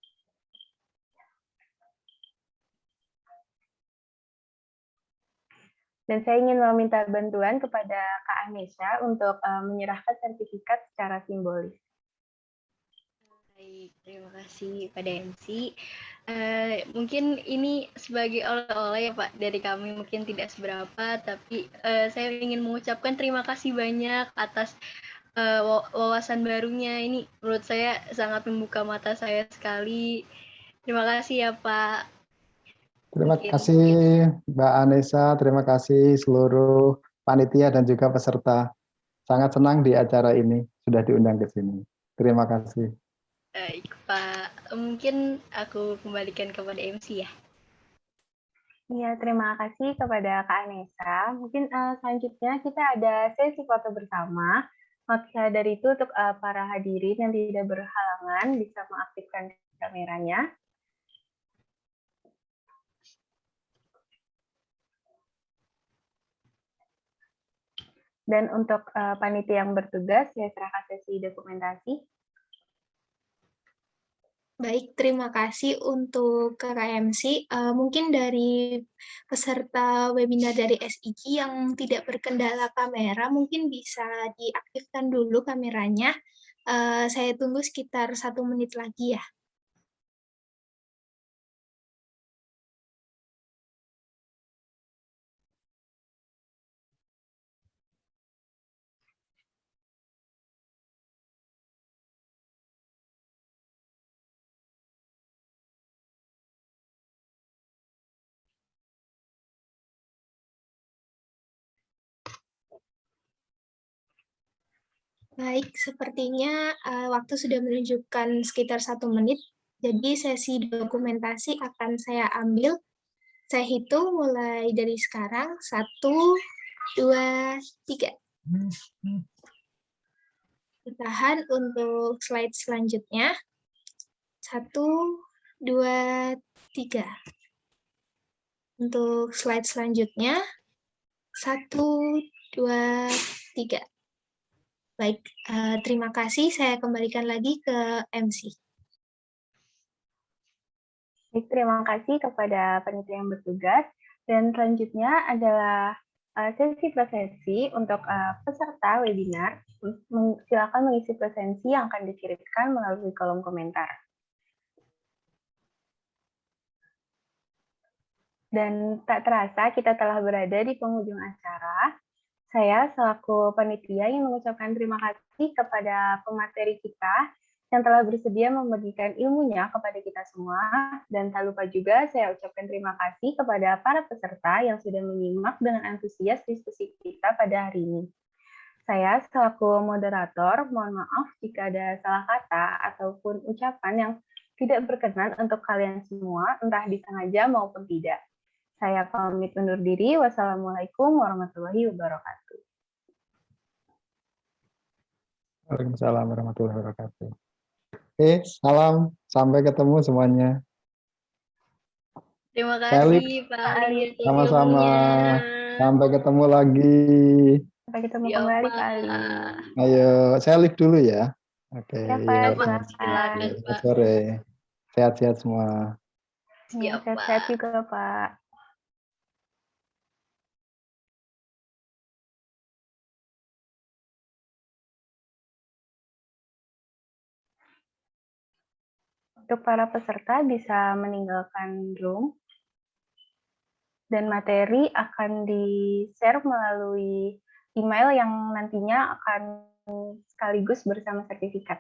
Dan saya ingin meminta bantuan kepada Kak Anesha untuk menyerahkan sertifikat secara simbolis. Baik, terima kasih pada MC. Mungkin ini sebagai oleh-oleh ya Pak dari kami, mungkin tidak seberapa, tapi saya ingin mengucapkan terima kasih banyak atas wawasan barunya. Ini menurut saya sangat membuka mata saya sekali. Terima kasih ya Pak. Terima kasih Mbak Anessa, terima kasih seluruh panitia dan juga peserta. Sangat senang di acara ini, sudah diundang ke sini. Terima kasih. Baik Pak, mungkin aku kembalikan kepada MC ya. Iya, terima kasih kepada Kak Anessa. Mungkin selanjutnya kita ada sesi foto bersama. Maka dari itu untuk para hadirin yang tidak berhalangan bisa mengaktifkan kameranya. Dan untuk panitia yang bertugas, saya serahkan sesi dokumentasi. Baik, terima kasih untuk KKMC. Mungkin dari peserta webinar dari SIG yang tidak berkendala kamera, mungkin bisa diaktifkan dulu kameranya. Saya tunggu sekitar 1 menit lagi ya. Baik, sepertinya waktu sudah menunjukkan sekitar 1 menit. Jadi sesi dokumentasi akan saya ambil. Saya hitung mulai dari sekarang. 1, 2, 3. Ditahan untuk slide selanjutnya. 1, 2, 3. Untuk slide selanjutnya. 1, 2, 3. Baik, terima kasih. Saya kembalikan lagi ke MC. Baik, terima kasih kepada panitia yang bertugas. Dan selanjutnya adalah sesi presentasi untuk peserta webinar. Silakan mengisi presensi yang akan dikirimkan melalui kolom komentar. Dan tak terasa kita telah berada di penghujung acara. Saya selaku panitia yang mengucapkan terima kasih kepada pemateri kita yang telah bersedia membagikan ilmunya kepada kita semua. Dan tak lupa juga saya ucapkan terima kasih kepada para peserta yang sudah menyimak dengan antusias diskusi kita pada hari ini. Saya selaku moderator, mohon maaf jika ada salah kata ataupun ucapan yang tidak berkenan untuk kalian semua, entah disengaja maupun tidak. Saya pamit undur diri. Wassalamualaikum warahmatullahi wabarakatuh. Waalaikumsalam warahmatullahi wabarakatuh. Oke, salam. Sampai ketemu semuanya. Terima Salib. kasih Pak Ali atas Sama-sama. ilmunya. Sampai ketemu lagi. Sampai ketemu Ya, kembali, Pak. Pak Ali. Ayo, saya live dulu ya. Oke, Ya, Pak. yuk. Silakan. Silakan, Selamat Pak. sore. Sehat-sehat semua. Siap, Sehat-sehat Pak. juga, Pak. Untuk para peserta bisa meninggalkan room dan materi akan di-share melalui email yang nantinya akan sekaligus bersama sertifikat.